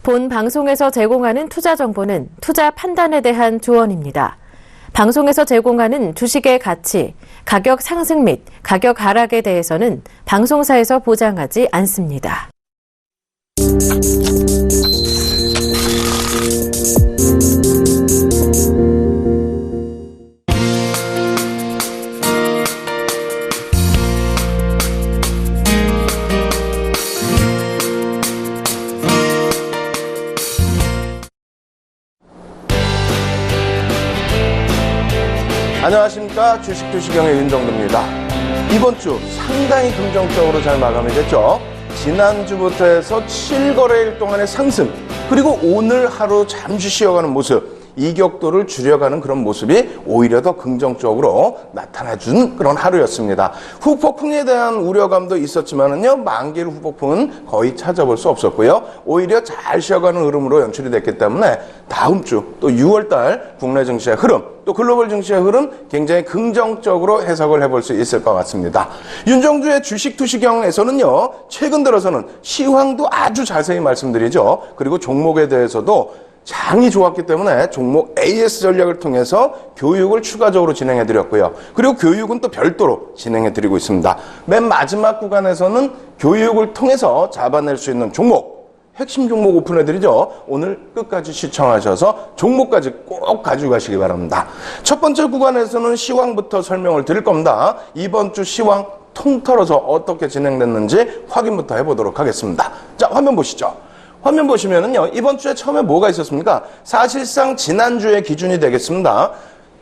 본 방송에서 제공하는 투자 정보는 투자 판단에 대한 조언입니다. 방송에서 제공하는 주식의 가치, 가격 상승 및 가격 하락에 대해서는 방송사에서 보장하지 않습니다. 안녕하십니까. 주식투시경의 윤정도입니다. 이번 주 상당히 긍정적으로 잘 마감이 됐죠. 지난주부터 해서 7거래일 동안의 상승, 그리고 오늘 하루 잠시 쉬어가는 모습, 이격도를 줄여가는 그런 모습이 오히려 더 긍정적으로 나타나준 그런 하루였습니다. 후폭풍에 대한 우려감도 있었지만은요, 만기일 후폭풍은 거의 찾아볼 수 없었고요. 오히려 잘 쉬어가는 흐름으로 연출이 됐기 때문에 다음 주 또 6월달 국내 증시의 흐름, 또 글로벌 증시의 흐름 굉장히 긍정적으로 해석을 해볼 수 있을 것 같습니다. 윤정주의 주식투시경에서는요, 최근 들어서는 시황도 아주 자세히 말씀드리죠. 그리고 종목에 대해서도 장이 좋았기 때문에 종목 AS 전략을 통해서 교육을 추가적으로 진행해드렸고요. 그리고 교육은 또 별도로 진행해드리고 있습니다. 맨 마지막 구간에서는 교육을 통해서 잡아낼 수 있는 종목, 핵심 종목 오픈해드리죠. 오늘 끝까지 시청하셔서 종목까지 꼭 가지고 가시기 바랍니다. 첫 번째 구간에서는 시황부터 설명을 드릴 겁니다. 이번 주 시황 통틀어서 어떻게 진행됐는지 확인부터 해보도록 하겠습니다. 자, 화면 보시죠. 화면 보시면은요, 이번 주에 처음에 뭐가 있었습니까? 사실상 지난주의 기준이 되겠습니다.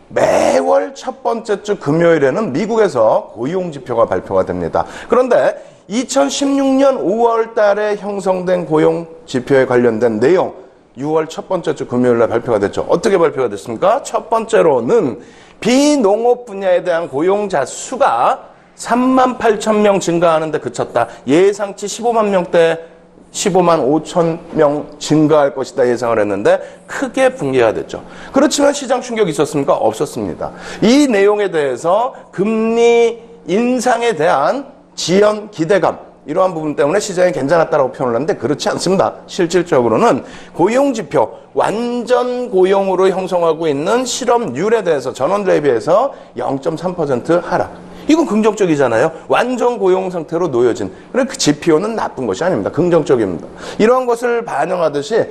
매월 첫 번째 주 금요일에는 미국에서 고용지표가 발표가 됩니다. 그런데 2016년 5월 달에 형성된 고용지표에 관련된 내용, 6월 첫 번째 주 금요일날 발표가 됐죠. 어떻게 발표가 됐습니까? 첫 번째로는 비농업 분야에 대한 고용자 수가 38,000명 증가하는 데 그쳤다. 예상치 15만 명대 15만 5천 명 증가할 것이다 예상을 했는데 크게 붕괴가 됐죠. 그렇지만 시장 충격이 있었습니까? 없었습니다. 이 내용에 대해서 금리 인상에 대한 지연 기대감, 이러한 부분 때문에 시장이 괜찮았다라고 표현을 하는데 그렇지 않습니다. 실질적으로는 고용지표, 완전 고용으로 형성하고 있는 실업률에 대해서 전월 대비해서 0.3% 하락. 이건 긍정적이잖아요. 완전 고용 상태로 놓여진. 그래, 그 지표는 나쁜 것이 아닙니다. 긍정적입니다. 이러한 것을 반영하듯이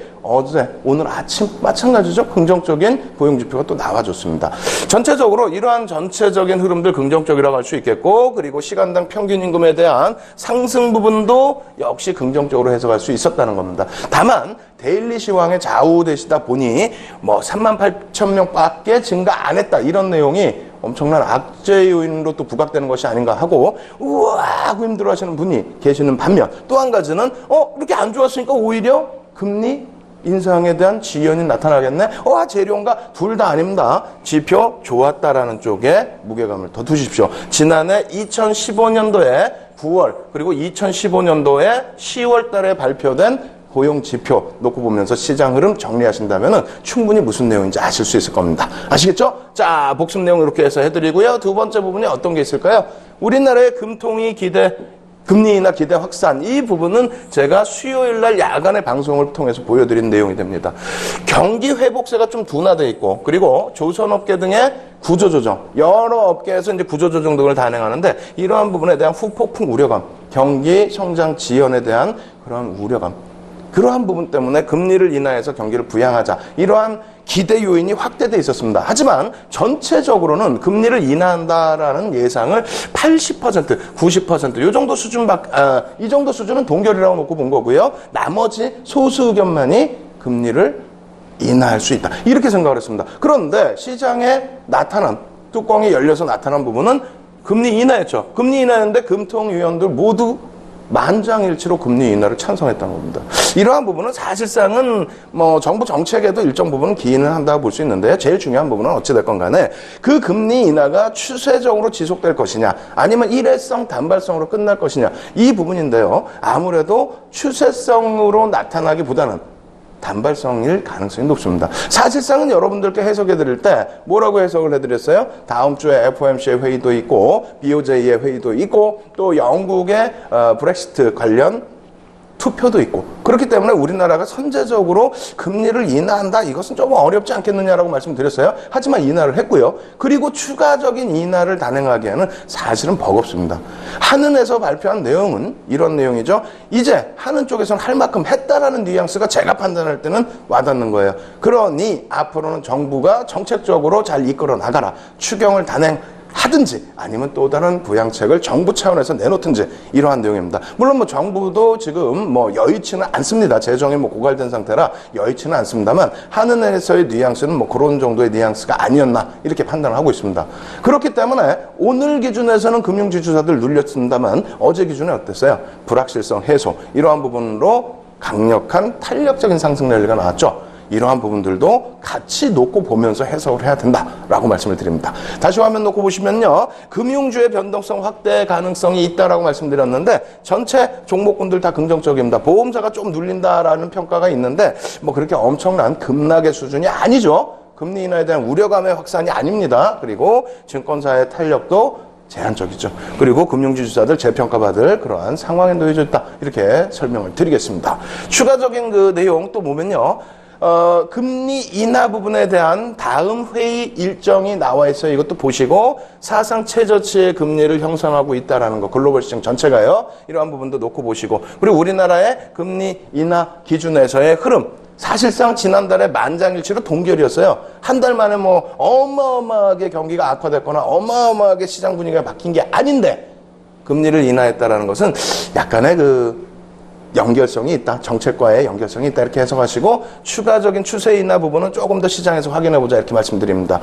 오늘 아침 마찬가지죠. 긍정적인 고용 지표가 또 나와줬습니다. 전체적으로 이러한 전체적인 흐름들 긍정적이라고 할 수 있겠고, 그리고 시간당 평균 임금에 대한 상승 부분도 역시 긍정적으로 해석할 수 있었다는 겁니다. 다만 데일리 시황에 좌우되시다 보니 38,000명밖에 증가 안 했다, 이런 내용이 엄청난 악재 요인으로 또 부각되는 것이 아닌가 하고 우와 하고 힘들어하시는 분이 계시는 반면, 또 한 가지는 이렇게 안 좋았으니까 오히려 금리 인상에 대한 지연이 나타나겠네. 재료인가? 둘 다 아닙니다. 지표 좋았다라는 쪽에 무게감을 더 두십시오. 지난해 2015년도에 9월 그리고 2015년도에 10월 달에 발표된 고용 지표 놓고 보면서 시장 흐름 정리하신다면 충분히 무슨 내용인지 아실 수 있을 겁니다. 아시겠죠? 자, 복습 내용 이렇게 해서 해드리고요. 두 번째 부분이 어떤 게 있을까요? 우리나라의 금통위 기대, 금리 인하 기대 확산, 이 부분은 제가 수요일 날 야간의 방송을 통해서 보여드린 내용이 됩니다. 경기 회복세가 좀 둔화되어 있고, 그리고 조선업계 등의 구조조정, 여러 업계에서 이제 구조조정 등을 단행하는데 이러한 부분에 대한 후폭풍 우려감, 경기 성장 지연에 대한 그런 우려감, 그러한 부분 때문에 금리를 인하해서 경기를 부양하자, 이러한 기대 요인이 확대되어 있었습니다. 하지만 전체적으로는 금리를 인하한다라는 예상을 80%, 90% 이 정도 이 정도 수준은 동결이라고 놓고 본 거고요. 나머지 소수 의견만이 금리를 인하할 수 있다, 이렇게 생각을 했습니다. 그런데 시장에 나타난, 뚜껑이 열려서 나타난 부분은 금리 인하였죠. 금리 인하였는데 금통위원들 모두 만장일치로 금리 인하를 찬성했다는 겁니다. 이러한 부분은 사실상은 정부 정책에도 일정 부분은 기인을 한다고 볼 수 있는데, 제일 중요한 부분은 어찌됐건 간에 그 금리 인하가 추세적으로 지속될 것이냐, 아니면 일회성 단발성으로 끝날 것이냐, 이 부분인데요. 아무래도 추세성으로 나타나기보다는 단발성일 가능성이 높습니다. 사실상은 여러분들께 해석해 드릴 때 뭐라고 해석을 해드렸어요? 다음 주에 FOMC의 회의도 있고 BOJ의 회의도 있고 또 영국의 브렉시트 관련 투표도 있고 그렇기 때문에 우리나라가 선제적으로 금리를 인하한다 이것은 조금 어렵지 않겠느냐라고 말씀드렸어요. 하지만 인하를 했고요. 그리고 추가적인 인하를 단행하기에는 사실은 버겁습니다. 한은에서 발표한 내용은 이런 내용이죠. 이제 한은 쪽에서는 할 만큼 했다라는 뉘앙스가 제가 판단할 때는 와닿는 거예요. 그러니 앞으로는 정부가 정책적으로 잘 이끌어 나가라. 추경을 단행하든지 아니면 또 다른 부양책을 정부 차원에서 내놓든지 이러한 내용입니다. 물론 뭐 정부도 지금 뭐 여의치는 않습니다. 재정이 뭐 고갈된 상태라 여의치는 않습니다만 한은에서의 뉘앙스는 뭐 그런 정도의 뉘앙스가 아니었나 이렇게 판단을 하고 있습니다. 그렇기 때문에 오늘 기준에서는 금융지주사들 눌렸습니다만 어제 기준에 어땠어요? 불확실성 해소 이러한 부분으로 강력한 탄력적인 상승 랠리가 나왔죠. 이러한 부분들도 같이 놓고 보면서 해석을 해야 된다라고 말씀을 드립니다. 다시 화면 놓고 보시면요. 금융주의 변동성 확대 가능성이 있다라고 말씀드렸는데 전체 종목군들 다 긍정적입니다. 보험사가 좀 눌린다라는 평가가 있는데 뭐 그렇게 엄청난 급락의 수준이 아니죠. 금리 인하에 대한 우려감의 확산이 아닙니다. 그리고 증권사의 탄력도 제한적이죠. 그리고 금융지주사들 재평가받을 그러한 상황에 놓여져 있다. 이렇게 설명을 드리겠습니다. 추가적인 그 내용 또 보면요. 금리 인하 부분에 대한 다음 회의 일정이 나와 있어요. 이것도 보시고 사상 최저치의 금리를 형성하고 있다라는 거 글로벌 시장 전체가요. 이러한 부분도 놓고 보시고 그리고 우리나라의 금리 인하 기준에서의 흐름 사실상 지난달에 만장일치로 동결이었어요. 한 달 만에 뭐 어마어마하게 경기가 악화됐거나 어마어마하게 시장 분위기가 바뀐 게 아닌데 금리를 인하했다라는 것은 약간의 그 연결성이 있다. 정책과의 연결성이 있다. 이렇게 해석하시고 추가적인 추세 인하 부분은 조금 더 시장에서 확인해보자 이렇게 말씀드립니다.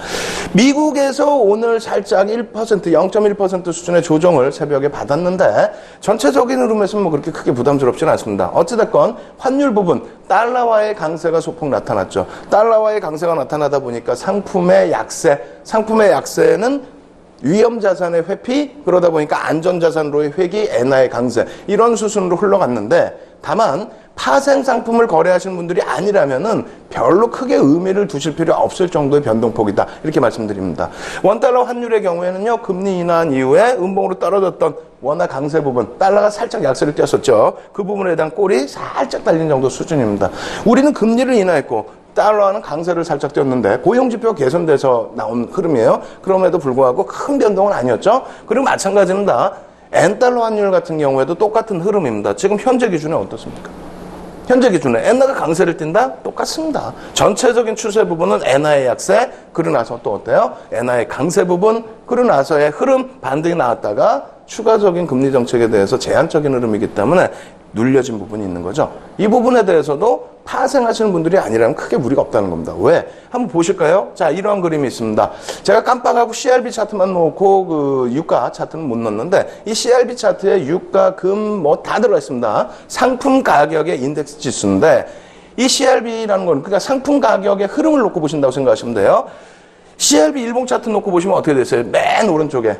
미국에서 오늘 살짝 1%, 0.1% 수준의 조정을 새벽에 받았는데 전체적인 흐름에서는 뭐 그렇게 크게 부담스럽지는 않습니다. 어찌됐건 환율 부분 달러와의 강세가 소폭 나타났죠. 달러와의 강세가 나타나다 보니까 상품의 약세는 위험자산의 회피 그러다 보니까 안전자산으로의 회귀 엔화의 강세 이런 수순으로 흘러갔는데 다만 파생상품을 거래하시는 분들이 아니라면은 별로 크게 의미를 두실 필요 없을 정도의 변동폭이다 이렇게 말씀드립니다. 원달러 환율의 경우에는요 금리 인하한 이후에 음봉으로 떨어졌던 원화 강세 부분 달러가 살짝 약세를 띄었었죠. 그 부분에 대한 꼴이 살짝 달린 정도 수준입니다. 우리는 금리를 인하했고 달러는 강세를 살짝 띄었는데 고용지표 개선돼서 나온 흐름이에요. 그럼에도 불구하고 큰 변동은 아니었죠. 그리고 마찬가지입니다. 엔달러 환율 같은 경우에도 똑같은 흐름입니다. 지금 현재 기준에 어떻습니까? 현재 기준에 엔화가 강세를 띈다? 똑같습니다. 전체적인 추세 부분은 엔화의 약세, 그러고 나서 또 어때요? 엔화의 강세 부분, 그러고 나서의 흐름 반등이 나왔다가 추가적인 금리 정책에 대해서 제한적인 흐름이기 때문에 눌려진 부분이 있는 거죠. 이 부분에 대해서도 파생하시는 분들이 아니라면 크게 무리가 없다는 겁니다. 왜? 한번 보실까요? 자, 이러한 그림이 있습니다. 제가 깜빡하고 CRB 차트만 놓고 그 유가 차트는 못 넣었는데 이 CRB 차트에 유가, 금 뭐 다 들어가 있습니다. 상품 가격의 인덱스 지수인데 이 CRB라는 건 그러니까 상품 가격의 흐름을 놓고 보신다고 생각하시면 돼요. CRB 일봉 차트 놓고 보시면 어떻게 됐어요? 맨 오른쪽에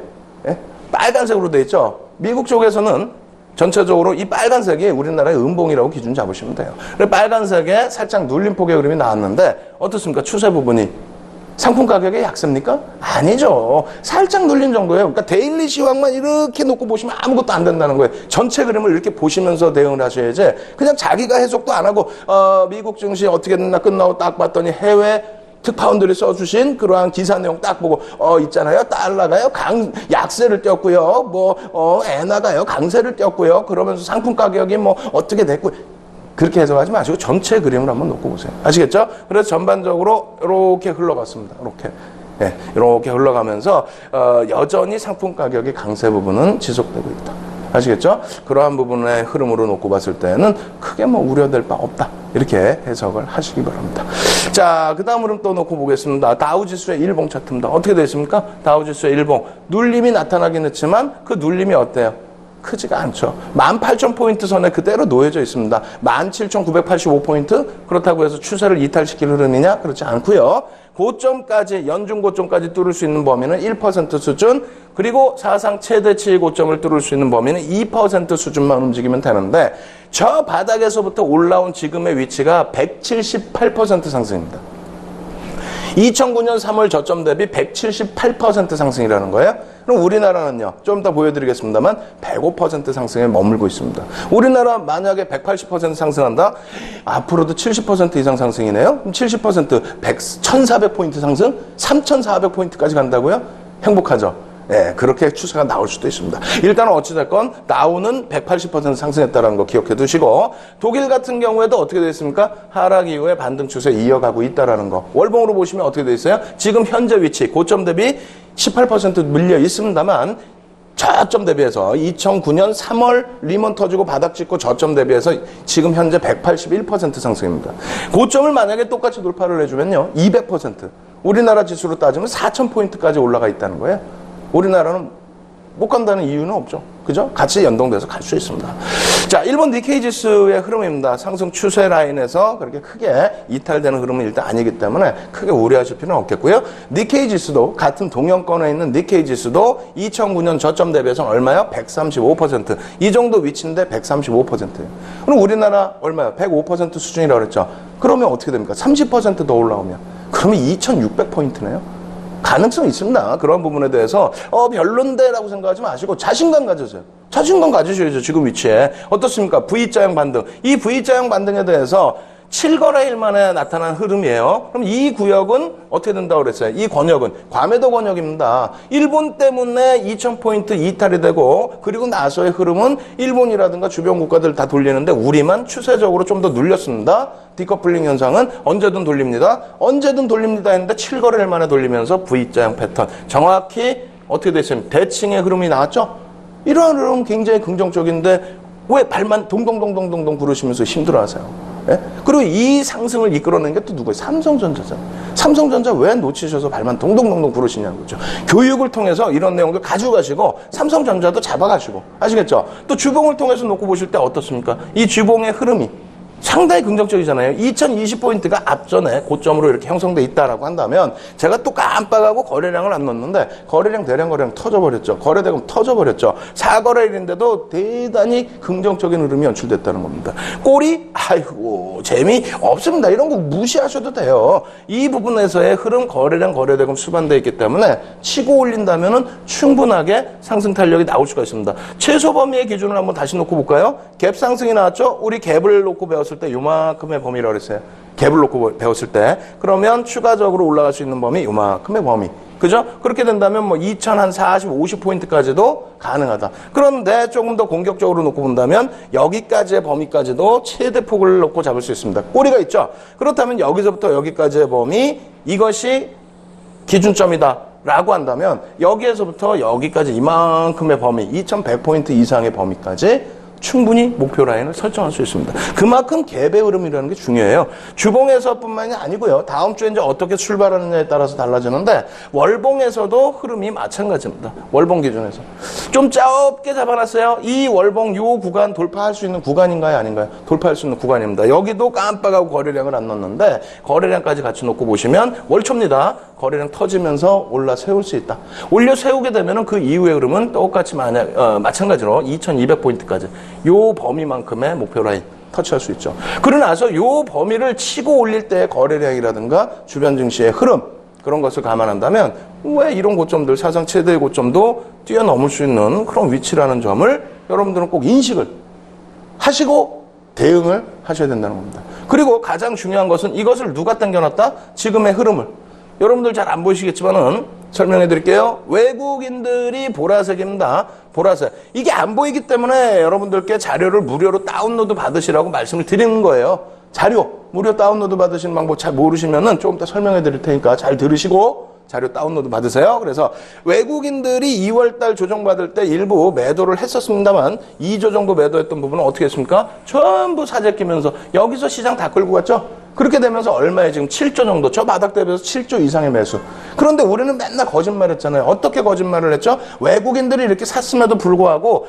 예? 빨간색으로 돼 있죠. 미국 쪽에서는 전체적으로 이 빨간색이 우리나라의 음봉이라고 기준 잡으시면 돼요. 빨간색에 살짝 눌림폭의 그림이 나왔는데 어떻습니까? 추세 부분이 상품 가격의 약세입니까? 아니죠. 살짝 눌린 정도예요. 그러니까 데일리 시황만 이렇게 놓고 보시면 아무것도 안 된다는 거예요. 전체 그림을 이렇게 보시면서 대응을 하셔야지 그냥 자기가 해석도 안 하고 미국 증시 어떻게 됐나 끝나고 딱 봤더니 해외 특파원들이 써주신 그러한 기사 내용 딱 보고 있잖아요. 달러가요 약세를 띄었고요. 엔화가요 강세를 띄었고요. 그러면서 상품 가격이 뭐 어떻게 됐고 그렇게 해석하지 마시고 전체 그림을 한번 놓고 보세요. 아시겠죠? 그래서 전반적으로 이렇게 흘러갔습니다. 이렇게 흘러가면서 여전히 상품 가격의 강세 부분은 지속되고 있다. 아시겠죠? 그러한 부분의 흐름으로 놓고 봤을 때는 크게 뭐 우려될 바 없다. 이렇게 해석을 하시기 바랍니다. 자, 그 다음 흐름 또 놓고 보겠습니다. 다우지수의 일봉 차트입니다. 어떻게 되어 있습니까? 다우지수의 일봉. 눌림이 나타나긴 했지만 그 눌림이 어때요? 크지가 않죠. 18,000포인트 선에 그대로 놓여져 있습니다. 17,985포인트? 그렇다고 해서 추세를 이탈시킬 흐름이냐? 그렇지 않고요. 고점까지, 연중 고점까지 뚫을 수 있는 범위는 1% 수준, 그리고 사상 최대치의 고점을 뚫을 수 있는 범위는 2% 수준만 움직이면 되는데 저 바닥에서부터 올라온 지금의 위치가 178% 상승입니다. 2009년 3월 저점 대비 178% 상승이라는 거예요. 그럼 우리나라는요, 좀 이따 보여드리겠습니다만 105% 상승에 머물고 있습니다. 우리나라 만약에 180% 상승한다? 앞으로도 70% 이상 상승이네요. 그럼 70% 1,400포인트 상승? 3,400포인트까지 간다고요? 행복하죠? 예, 그렇게 추세가 나올 수도 있습니다. 일단은 어찌됐건 다우는 180% 상승했다는 거 기억해 두시고, 독일 같은 경우에도 어떻게 되어 있습니까? 하락 이후에 반등 추세 이어가고 있다는 거. 월봉으로 보시면 어떻게 되어 있어요? 지금 현재 위치 고점 대비 18% 밀려 있습니다만 저점 대비해서 2009년 3월 리먼 터지고 바닥 찍고 저점 대비해서 지금 현재 181% 상승입니다. 고점을 만약에 똑같이 돌파를 해주면요, 200%. 우리나라 지수로 따지면 4,000포인트까지 올라가 있다는 거예요. 우리나라는 못 간다는 이유는 없죠. 그죠? 같이 연동돼서 갈 수 있습니다. 자, 일본 니케이 지수의 흐름입니다. 상승 추세 라인에서 그렇게 크게 이탈되는 흐름은 일단 아니기 때문에 크게 우려하실 필요는 없겠고요. 니케이 지수도 같은 동영권에 있는 니케이 지수도 2009년 저점 대비해서는 얼마요? 135%. 이 정도 위치인데 135%예요. 그럼 우리나라 얼마요? 105% 수준이라고 그랬죠. 그러면 어떻게 됩니까? 30% 더 올라오면. 그러면 2,600포인트네요. 가능성이 있습니다. 그런 부분에 대해서 별론데라고 생각하지 마시고 자신감 가져세요. 자신감 가지셔야죠. 지금 위치에. 어떻습니까? V자형 반등. 이 V자형 반등에 대해서 7거래일 만에 나타난 흐름이에요. 그럼 이 구역은 어떻게 된다고 그랬어요? 이 권역은 과매도 권역입니다. 일본 때문에 2,000포인트 이탈이 되고, 그리고 나서의 흐름은 일본이라든가 주변 국가들 다 돌리는데 우리만 추세적으로 좀 더 눌렸습니다. 디커플링 현상은 언제든 돌립니다. 언제든 돌립니다 했는데 7거래일 만에 돌리면서 V자형 패턴. 정확히 어떻게 됐습니까? 대칭의 흐름이 나왔죠? 이러한 흐름은 굉장히 긍정적인데 왜 발만 동동동동동동 구르시면서 힘들어하세요? 예? 그리고 이 상승을 이끌어낸 게 또 누구예요? 삼성전자잖아요. 삼성전자 왜 놓치셔서 발만 동동동동 구르시냐는 거죠. 교육을 통해서 이런 내용들 가져가시고 삼성전자도 잡아가시고, 아시겠죠? 또 주봉을 통해서 놓고 보실 때 어떻습니까? 이 주봉의 흐름이 상당히 긍정적이잖아요. 2020포인트가 앞전에 고점으로 이렇게 형성돼 있다라고 한다면, 제가 또 깜빡하고 거래량을 안 넣었는데 거래량 대량 거래량 터져버렸죠. 거래대금 터져버렸죠. 4거래일인데도 대단히 긍정적인 흐름이 연출됐다는 겁니다. 꼴이 아이고 재미없습니다. 이런 거 무시하셔도 돼요. 이 부분에서의 흐름, 거래량, 거래대금 수반되어 있기 때문에 치고 올린다면은 충분하게 상승 탄력이 나올 수가 있습니다. 최소 범위의 기준을 한번 다시 놓고 볼까요? 갭 상승이 나왔죠? 우리 갭을 놓고 배웠을 때 요만큼의 범위라고 그랬어요. 갭을 놓고 배웠을 때. 그러면 추가적으로 올라갈 수 있는 범위 요만큼의 범위. 그죠? 그렇게 된다면 뭐 2,040, 50포인트까지도 가능하다. 그런데 조금 더 공격적으로 놓고 본다면 여기까지의 범위까지도 최대 폭을 놓고 잡을 수 있습니다. 꼬리가 있죠? 그렇다면 여기서부터 여기까지의 범위, 이것이 기준점이다 라고 한다면 여기에서부터 여기까지 이만큼의 범위, 2,100포인트 이상의 범위까지 충분히 목표 라인을 설정할 수 있습니다. 그만큼 갭의 흐름이라는 게 중요해요. 주봉에서뿐만이 아니고요. 다음 주에 이제 어떻게 출발하느냐에 따라서 달라지는데 월봉에서도 흐름이 마찬가지입니다. 월봉 기준에서. 좀 짧게 잡아놨어요. 이 월봉 요 구간 돌파할 수 있는 구간인가요? 아닌가요? 돌파할 수 있는 구간입니다. 여기도 깜빡하고 거래량을 안 넣었는데 거래량까지 같이 놓고 보시면 월초입니다. 거래량 터지면서 올라 세울 수 있다. 올려 세우게 되면 그 이후의 흐름은 똑같이 마찬가지로 2200포인트까지 요 범위만큼의 목표 라인 터치할 수 있죠. 그러고 나서 요 범위를 치고 올릴 때의 거래량이라든가 주변 증시의 흐름, 그런 것을 감안한다면 왜 이런 고점들, 사상 최대의 고점도 뛰어넘을 수 있는 그런 위치라는 점을 여러분들은 꼭 인식을 하시고 대응을 하셔야 된다는 겁니다. 그리고 가장 중요한 것은 이것을 누가 당겨놨다? 지금의 흐름을. 여러분들 잘 안 보이시겠지만은 설명해 드릴게요. 외국인들이 보라색입니다. 보라색. 이게 안 보이기 때문에 여러분들께 자료를 무료로 다운로드 받으시라고 말씀을 드리는 거예요. 자료 무료 다운로드 받으시는 방법 잘 모르시면은 조금 더 설명해 드릴 테니까 잘 들으시고 자료 다운로드 받으세요. 그래서 외국인들이 2월달 조정받을 때 일부 매도를 했었습니다만 2조 정도 매도했던 부분은 어떻게 했습니까? 전부 사재 끼면서 여기서 시장 다 끌고 갔죠? 그렇게 되면서 얼마에 지금 7조 정도, 저 바닥 대비해서 7조 이상의 매수. 그런데 우리는 맨날 거짓말했잖아요. 어떻게 거짓말을 했죠? 외국인들이 이렇게 샀음에도 불구하고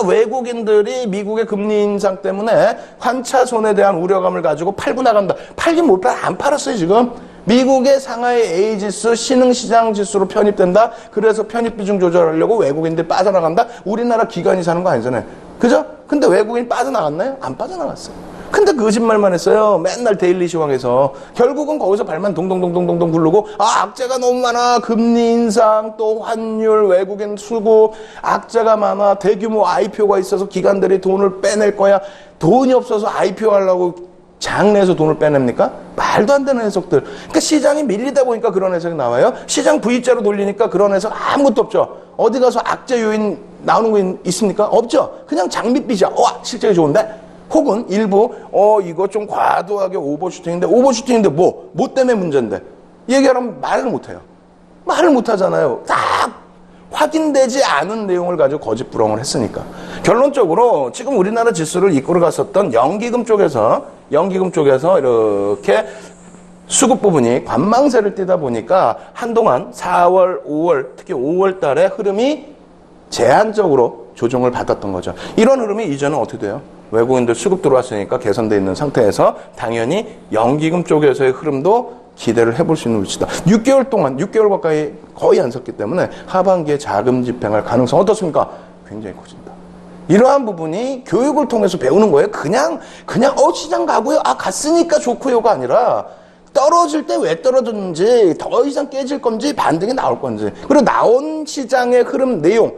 외국인들이 미국의 금리 인상 때문에 환차 손에 대한 우려감을 가지고 팔고 나간다. 팔긴 못 팔아. 안 팔았어요 지금. 미국의 상하이 에이지스 신흥시장 지수로 편입된다. 그래서 편입 비중 조절하려고 외국인들이 빠져나간다. 우리나라 기관이 사는 거 아니잖아요. 그죠? 근데 외국인이 빠져나갔나요? 안 빠져나갔어요. 근데 거짓말만 했어요. 맨날 데일리 시황에서. 결국은 거기서 발만 동동동동동동 굴르고, 악재가 너무 많아. 금리 인상, 또 환율, 외국인 수급, 악재가 많아. 대규모 IPO가 있어서 기관들이 돈을 빼낼 거야. 돈이 없어서 IPO 하려고 장내에서 돈을 빼냅니까? 말도 안 되는 해석들. 그러니까 시장이 밀리다 보니까 그런 해석이 나와요. 시장 V자로 돌리니까 그런 해석 아무것도 없죠. 어디 가서 악재 요인 나오는 거 있습니까? 없죠. 그냥 장밋빛이야. 실적이 좋은데? 혹은 일부 이거 좀 과도하게 오버슈팅인데 뭐 때문에 문제인데? 얘기하면 말을 못해요. 말을 못하잖아요. 딱 확인되지 않은 내용을 가지고 거짓부렁을 했으니까. 결론적으로 지금 우리나라 지수를 이끌어갔었던 연기금 쪽에서 이렇게 수급 부분이 관망세를 띠다 보니까 한동안 4월, 5월, 특히 5월 달에 흐름이 제한적으로 조정을 받았던 거죠. 이런 흐름이 이제는 어떻게 돼요? 외국인들 수급 들어왔으니까 개선되어 있는 상태에서 당연히 연기금 쪽에서의 흐름도 기대를 해볼 수 있는 위치다. 6개월 가까이 거의 안 섰기 때문에 하반기에 자금 집행할 가능성 어떻습니까? 굉장히 커진다. 이러한 부분이 교육을 통해서 배우는 거예요. 그냥 시장 가고요. 갔으니까 좋고요가 아니라 떨어질 때 왜 떨어졌는지, 더 이상 깨질 건지, 반등이 나올 건지, 그리고 나온 시장의 흐름 내용,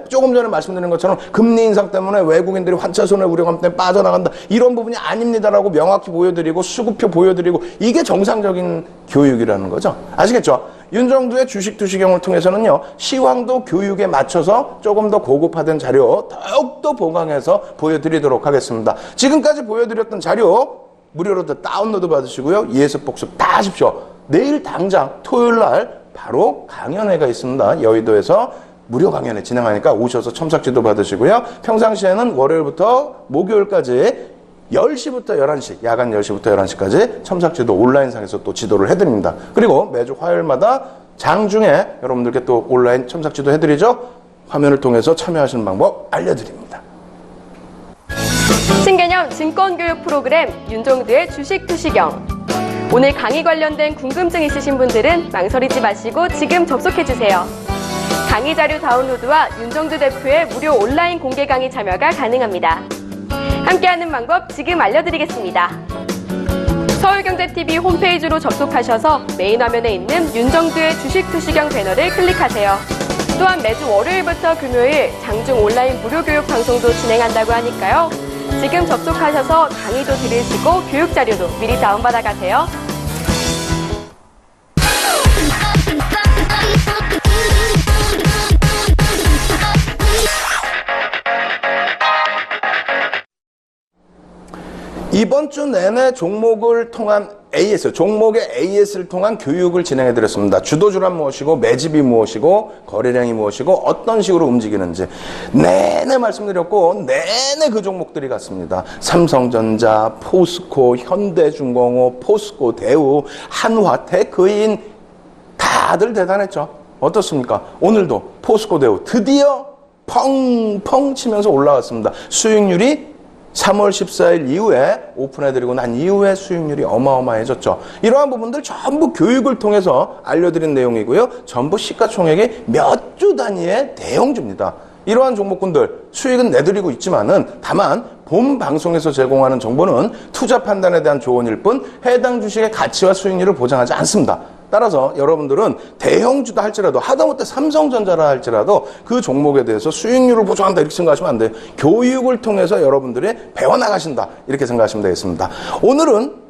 조금 전에 말씀드린 것처럼 금리 인상 때문에 외국인들이 환차손해 우려감 때문에 빠져나간다, 이런 부분이 아닙니다라고 명확히 보여드리고 수급표 보여드리고, 이게 정상적인 교육이라는 거죠. 아시겠죠? 윤정두의 주식 투시경을 통해서는요, 시황도 교육에 맞춰서 조금 더 고급화된 자료 더욱더 보강해서 보여드리도록 하겠습니다. 지금까지 보여드렸던 자료 무료로 다운로드 받으시고요. 예습 복습 다 하십시오. 내일 당장 토요일 날 바로 강연회가 있습니다. 여의도에서 무료 강연회 진행하니까 오셔서 첨삭지도 받으시고요. 평상시에는 월요일부터 목요일까지 10시부터 11시, 야간 10시부터 11시까지 첨삭지도 온라인상에서 또 지도를 해드립니다. 그리고 매주 화요일마다 장중에 여러분들께 또 온라인 첨삭지도 해드리죠. 화면을 통해서 참여하시는 방법 알려드립니다. 신개념 증권교육 프로그램 윤종두의 주식 투시경. 오늘 강의 관련된 궁금증 있으신 분들은 망설이지 마시고 지금 접속해주세요. 강의 자료 다운로드와 윤종두 대표의 무료 온라인 공개 강의 참여가 가능합니다. 함께하는 방법 지금 알려드리겠습니다. 서울경제TV 홈페이지로 접속하셔서 메인 화면에 있는 윤정두의 주식 투시경 배너를 클릭하세요. 또한 매주 월요일부터 금요일 장중 온라인 무료 교육 방송도 진행한다고 하니까요. 지금 접속하셔서 강의도 들으시고 교육 자료도 미리 다운받아 가세요. 이번 주 내내 종목을 통한 종목의 AS를 통한 교육을 진행해 드렸습니다. 주도주란 무엇이고, 매집이 무엇이고, 거래량이 무엇이고, 어떤 식으로 움직이는지 내내 말씀드렸고, 내내 그 종목들이 같습니다. 삼성전자, 포스코, 현대중공업, 포스코, 대우, 한화, 테크인, 다들 대단했죠. 어떻습니까? 오늘도 포스코, 대우 드디어 펑펑 치면서 올라왔습니다. 수익률이 3월 14일 이후에 오픈해드리고 난 이후에 수익률이 어마어마해졌죠. 이러한 부분들 전부 교육을 통해서 알려드린 내용이고요. 전부 시가총액의 몇 주 단위의 대형주입니다. 이러한 종목군들 수익은 내드리고 있지만은 다만 본 방송에서 제공하는 정보는 투자 판단에 대한 조언일 뿐 해당 주식의 가치와 수익률을 보장하지 않습니다. 따라서 여러분들은 대형주다 할지라도, 하다못해 삼성전자라 할지라도 그 종목에 대해서 수익률을 보장한다 이렇게 생각하시면 안 돼요. 교육을 통해서 여러분들이 배워나가신다 이렇게 생각하시면 되겠습니다. 오늘은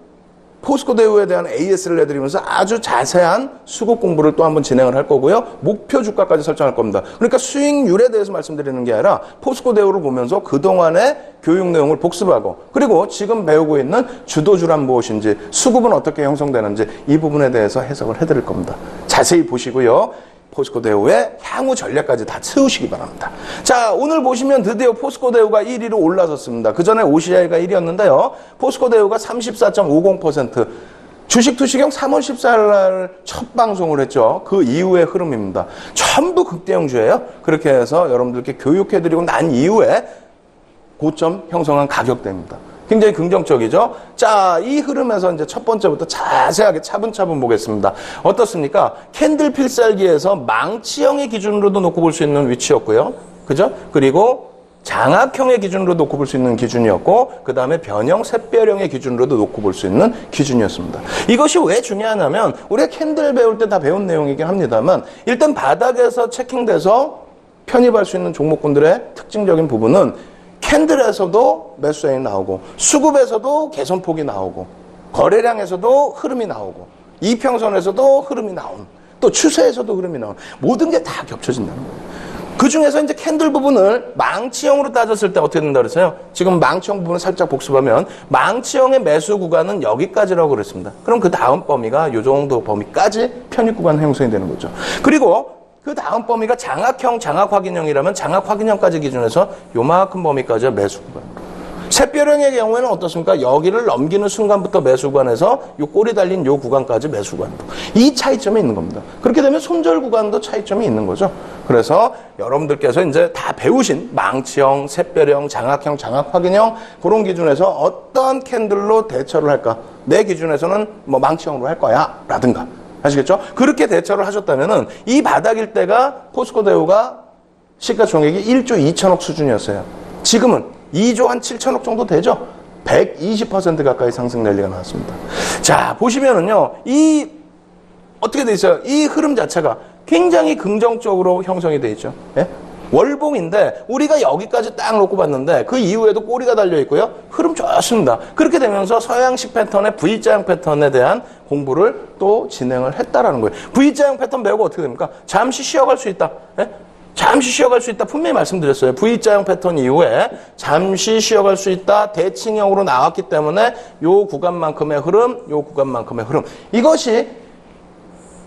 포스코 대우에 대한 AS를 해드리면서 아주 자세한 수급 공부를 또 한번 진행을 할 거고요. 목표 주가까지 설정할 겁니다. 그러니까 수익률에 대해서 말씀드리는 게 아니라 포스코 대우를 보면서 그동안의 교육 내용을 복습하고, 그리고 지금 배우고 있는 주도주란 무엇인지, 수급은 어떻게 형성되는지 이 부분에 대해서 해석을 해드릴 겁니다. 자세히 보시고요. 포스코 대우의 향후 전략까지 다 채우시기 바랍니다. 자, 오늘 보시면 드디어 포스코 대우가 1위로 올라섰습니다. 그 전에 OCI가 1위였는데요. 포스코 대우가 34.50%. 주식 투시경 3월 14일 날 첫 방송을 했죠. 그 이후의 흐름입니다. 전부 극대형주예요. 그렇게 해서 여러분들께 교육해드리고 난 이후에 고점 형성한 가격대입니다. 굉장히 긍정적이죠. 자, 이 흐름에서 이제 첫 번째부터 자세하게 차분차분 보겠습니다. 어떻습니까? 캔들 필살기에서 망치형의 기준으로도 놓고 볼 수 있는 위치였고요. 그죠? 그리고 장악형의 기준으로 놓고 볼 수 있는 기준이었고 그 다음에 변형 샛별형의 기준으로도 놓고 볼 수 있는 기준이었습니다. 이것이 왜 중요하냐면 우리가 캔들 배울 때 다 배운 내용이긴 합니다만 일단 바닥에서 체킹돼서 편입할 수 있는 종목군들의 특징적인 부분은 캔들에서도 매수 사인이 나오고 수급에서도 개선폭이 나오고 거래량에서도 흐름이 나오고 이평선에서도 흐름이 나온 또 추세에서도 흐름이 나온 모든 게 다 겹쳐진다는 거예요. 그 중에서 이제 캔들 부분을 망치형으로 따졌을 때 어떻게 된다 그랬어요? 지금 망치형 부분을 살짝 복습하면 망치형의 매수 구간은 여기까지라고 그랬습니다. 그럼 그 다음 범위가 이 정도 범위까지 편입 구간 형성이 되는 거죠. 그리고 그 다음 범위가 장악형, 장악확인형이라면 장악확인형까지 기준해서 요만큼 범위까지가 매수 구간. 샛별형의 경우에는 어떻습니까? 여기를 넘기는 순간부터 매수 구간에서 요 꼬리 달린 요 구간까지 매수 구간. 이 차이점이 있는 겁니다. 그렇게 되면 손절 구간도 차이점이 있는 거죠. 그래서 여러분들께서 이제 다 배우신 망치형, 샛별형, 장악형, 장악확인형 그런 기준에서 어떤 캔들로 대처를 할까? 내 기준에서는 뭐 망치형으로 할 거야 라든가. 아시겠죠? 그렇게 대처를 하셨다면은 이 바닥일 때가 포스코 대우가 시가총액이 1조 2천억 수준이었어요. 지금은 2조 한 7천억 정도 되죠? 120% 가까이 상승 랠리가 나왔습니다. 자, 보시면은요, 어떻게 돼 있어요? 이 흐름 자체가 굉장히 긍정적으로 형성이 돼 있죠. 예? 월봉인데, 우리가 여기까지 딱 놓고 봤는데, 그 이후에도 꼬리가 달려 있고요. 흐름 좋습니다. 그렇게 되면서 서양식 패턴의 V자형 패턴에 대한 공부를 또 진행을 했다라는 거예요. V자형 패턴 배우고 어떻게 됩니까? 잠시 쉬어갈 수 있다. 예? 잠시 쉬어갈 수 있다 분명히 말씀드렸어요. V자형 패턴 이후에 잠시 쉬어갈 수 있다 대칭형으로 나왔기 때문에 요 구간만큼의 흐름, 요 구간만큼의 흐름. 이것이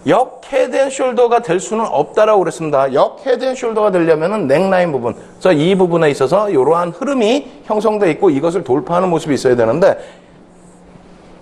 역 헤드 앤 숄더가 될 수는 없다라고 그랬습니다. 역 헤드 앤 숄더가 되려면은 넥라인 부분, 그래서 이 부분에 있어서 이러한 흐름이 형성돼 있고 이것을 돌파하는 모습이 있어야 되는데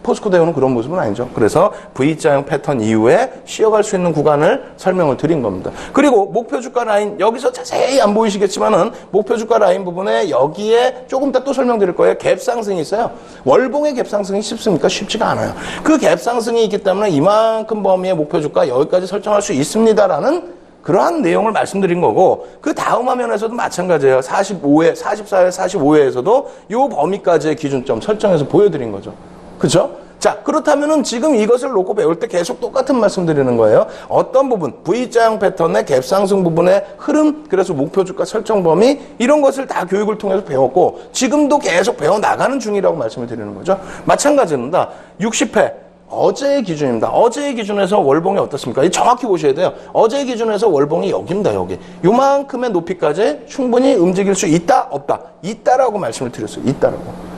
포스코 대우는 그런 모습은 아니죠. 그래서 V자형 패턴 이후에 쉬어갈 수 있는 구간을 설명을 드린 겁니다. 그리고 목표 주가 라인 여기서 자세히 안 보이시겠지만은 목표 주가 라인 부분에 여기에 조금 이따 또 설명드릴 거예요. 갭 상승이 있어요. 월봉의 갭 상승이 쉽습니까? 쉽지가 않아요. 그 갭 상승이 있기 때문에 이만큼 범위의 목표 주가 여기까지 설정할 수 있습니다라는 그러한 내용을 말씀드린 거고 그 다음 화면에서도 마찬가지예요. 44회, 45회에서도 이 범위까지의 기준점 설정해서 보여드린 거죠. 그죠? 자, 그렇다면은 지금 이것을 놓고 배울 때 계속 똑같은 말씀 드리는 거예요. 어떤 부분, V자형 패턴의 갭 상승 부분의 흐름, 그래서 목표 주가 설정 범위, 이런 것을 다 교육을 통해서 배웠고, 지금도 계속 배워나가는 중이라고 말씀을 드리는 거죠. 마찬가지입니다. 60회. 어제의 기준입니다. 어제의 기준에서 월봉이 어떻습니까? 정확히 보셔야 돼요. 어제의 기준에서 월봉이 여기입니다, 여기. 요만큼의 높이까지 충분히 움직일 수 있다, 없다? 있다라고 말씀을 드렸어요.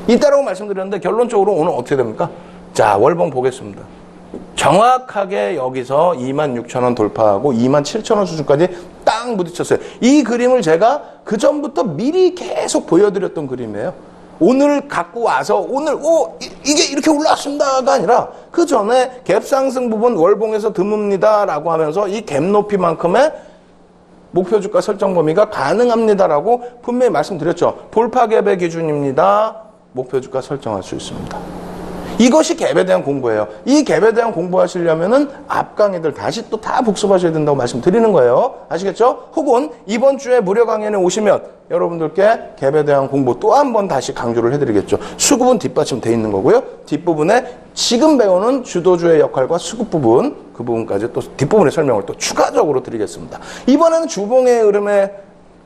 있다라고 말씀드렸는데 결론적으로 오늘 어떻게 됩니까? 자, 월봉 보겠습니다. 정확하게 여기서 26,000원 돌파하고 27,000원 수준까지 딱 부딪혔어요. 이 그림을 제가 그 전부터 미리 계속 보여드렸던 그림이에요. 오늘 갖고 와서 오늘 이게 이렇게 올라왔습니다가 아니라 그 전에 갭 상승 부분 월봉에서 드뭅니다라고 하면서 이 갭 높이만큼의 목표 주가 설정 범위가 가능합니다라고 분명히 말씀드렸죠. 돌파 갭의 기준입니다. 목표 주가 설정할 수 있습니다. 이것이 갭에 대한 공부예요. 이 갭에 대한 공부하시려면은 앞 강의들 다시 또 다 복습하셔야 된다고 말씀드리는 거예요. 아시겠죠? 혹은 이번 주에 무료 강연에 오시면 여러분들께 갭에 대한 공부 또 한 번 다시 강조를 해드리겠죠. 수급은 뒷받침돼 있는 거고요. 뒷부분에 지금 배우는 주도주의 역할과 수급 부분, 그 부분까지 또 뒷부분의 설명을 또 추가적으로 드리겠습니다. 이번에는 주봉의 흐름에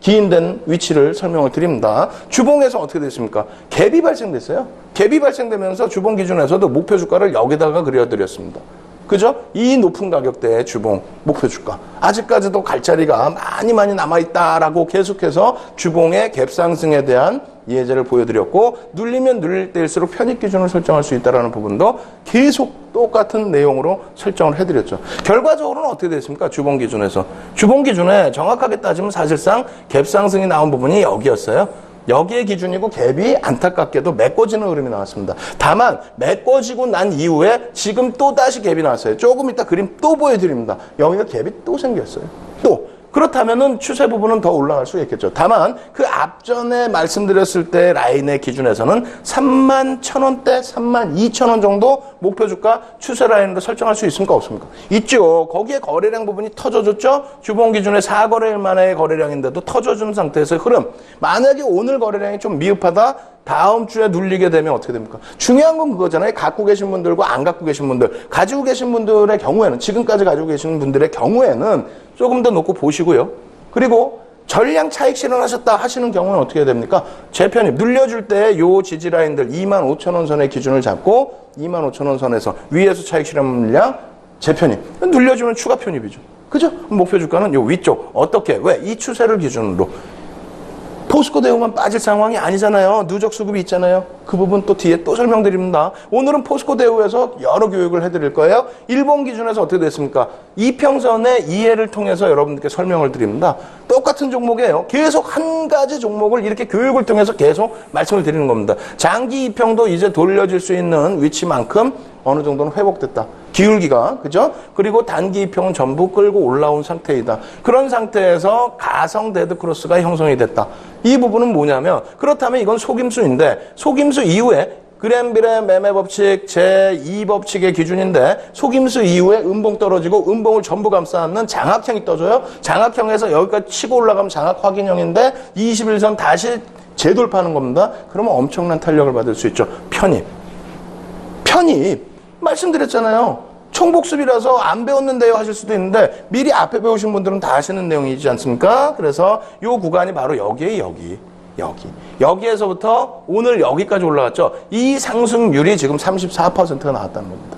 기인된 위치를 설명을 드립니다. 주봉에서 어떻게 됐습니까? 갭이 발생됐어요. 갭이 발생되면서 주봉 기준에서도 목표 주가를 여기다가 그려드렸습니다. 그죠? 이 높은 가격대의 주봉, 목표 주가. 아직까지도 갈 자리가 많이 남아있다라고 계속해서 주봉의 갭 상승에 대한 예제를 보여드렸고, 눌리면 눌릴 때일수록 편입 기준을 설정할 수 있다는 부분도 계속 똑같은 내용으로 설정을 해드렸죠. 결과적으로는 어떻게 됐습니까? 주봉 기준에서. 주봉 기준에 정확하게 따지면 사실상 갭 상승이 나온 부분이 여기였어요. 여기의 기준이고 갭이 안타깝게도 메꿔지는 흐름이 나왔습니다. 다만 메꿔지고 난 이후에 지금 또 다시 갭이 나왔어요. 조금 이따 그림 또 보여드립니다. 여기가 갭이 또 생겼어요. 또 그렇다면은 추세 부분은 더 올라갈 수 있겠죠. 다만 그 앞전에 말씀드렸을 때 라인의 기준에서는 31,000원대, 32,000원 정도 목표 주가 추세 라인으로 설정할 수 있습니까? 없습니까? 있죠. 거기에 거래량 부분이 터져줬죠. 주봉 기준에 4거래일 만의 거래량인데도 터져준 상태에서 흐름. 만약에 오늘 거래량이 좀 미흡하다, 다음 주에 눌리게 되면 어떻게 됩니까? 중요한 건 그거잖아요. 갖고 계신 분들과 안 갖고 계신 분들. 가지고 계신 분들의 경우에는, 지금까지 가지고 계시는 분들의 경우에는 조금 더 놓고 보시고요. 그리고 전량 차익 실현하셨다 하시는 경우는 어떻게 해야 됩니까? 재편입. 눌려줄 때 요 지지라인들 25,000원 선의 기준을 잡고 25,000원 선에서 위에서 차익 실현 물량 재편입. 눌려주면 추가 편입이죠. 그죠? 목표 주가는 요 위쪽. 어떻게? 왜? 이 추세를 기준으로. 포스코 대우만 빠질 상황이 아니잖아요. 누적 수급이 있잖아요. 그 부분 또 뒤에 또 설명드립니다. 오늘은 포스코 대우에서 여러 교육을 해드릴 거예요. 일본 기준에서 어떻게 됐습니까? 이평선의 이해를 통해서 여러분들께 설명을 드립니다. 똑같은 종목이에요. 계속 한 가지 종목을 이렇게 교육을 통해서 계속 말씀을 드리는 겁니다. 장기 이평도 이제 돌려질 수 있는 위치만큼 어느 정도는 회복됐다. 기울기가, 그죠? 그리고 단기 이평은 전부 끌고 올라온 상태이다. 그런 상태에서 가성 데드크로스가 형성이 됐다. 이 부분은 뭐냐면, 그렇다면 이건 속임수인데, 속임수 이후에 그램비례 매매 법칙 제2법칙의 기준인데, 속임수 이후에 음봉 떨어지고 음봉을 전부 감싸는 장악형이 떠져요. 장악형에서 여기까지 치고 올라가면 장악 확인형인데 21선 다시 재돌파하는 겁니다. 그러면 엄청난 탄력을 받을 수 있죠. 편입. 말씀드렸잖아요. 총복습이라서 안 배웠는데요 하실 수도 있는데 미리 앞에 배우신 분들은 다 아시는 내용이지 않습니까? 그래서 이 구간이 바로 여기에요. 여기에서부터 오늘 여기까지 올라갔죠. 이 상승률이 지금 34%가 나왔다는 겁니다.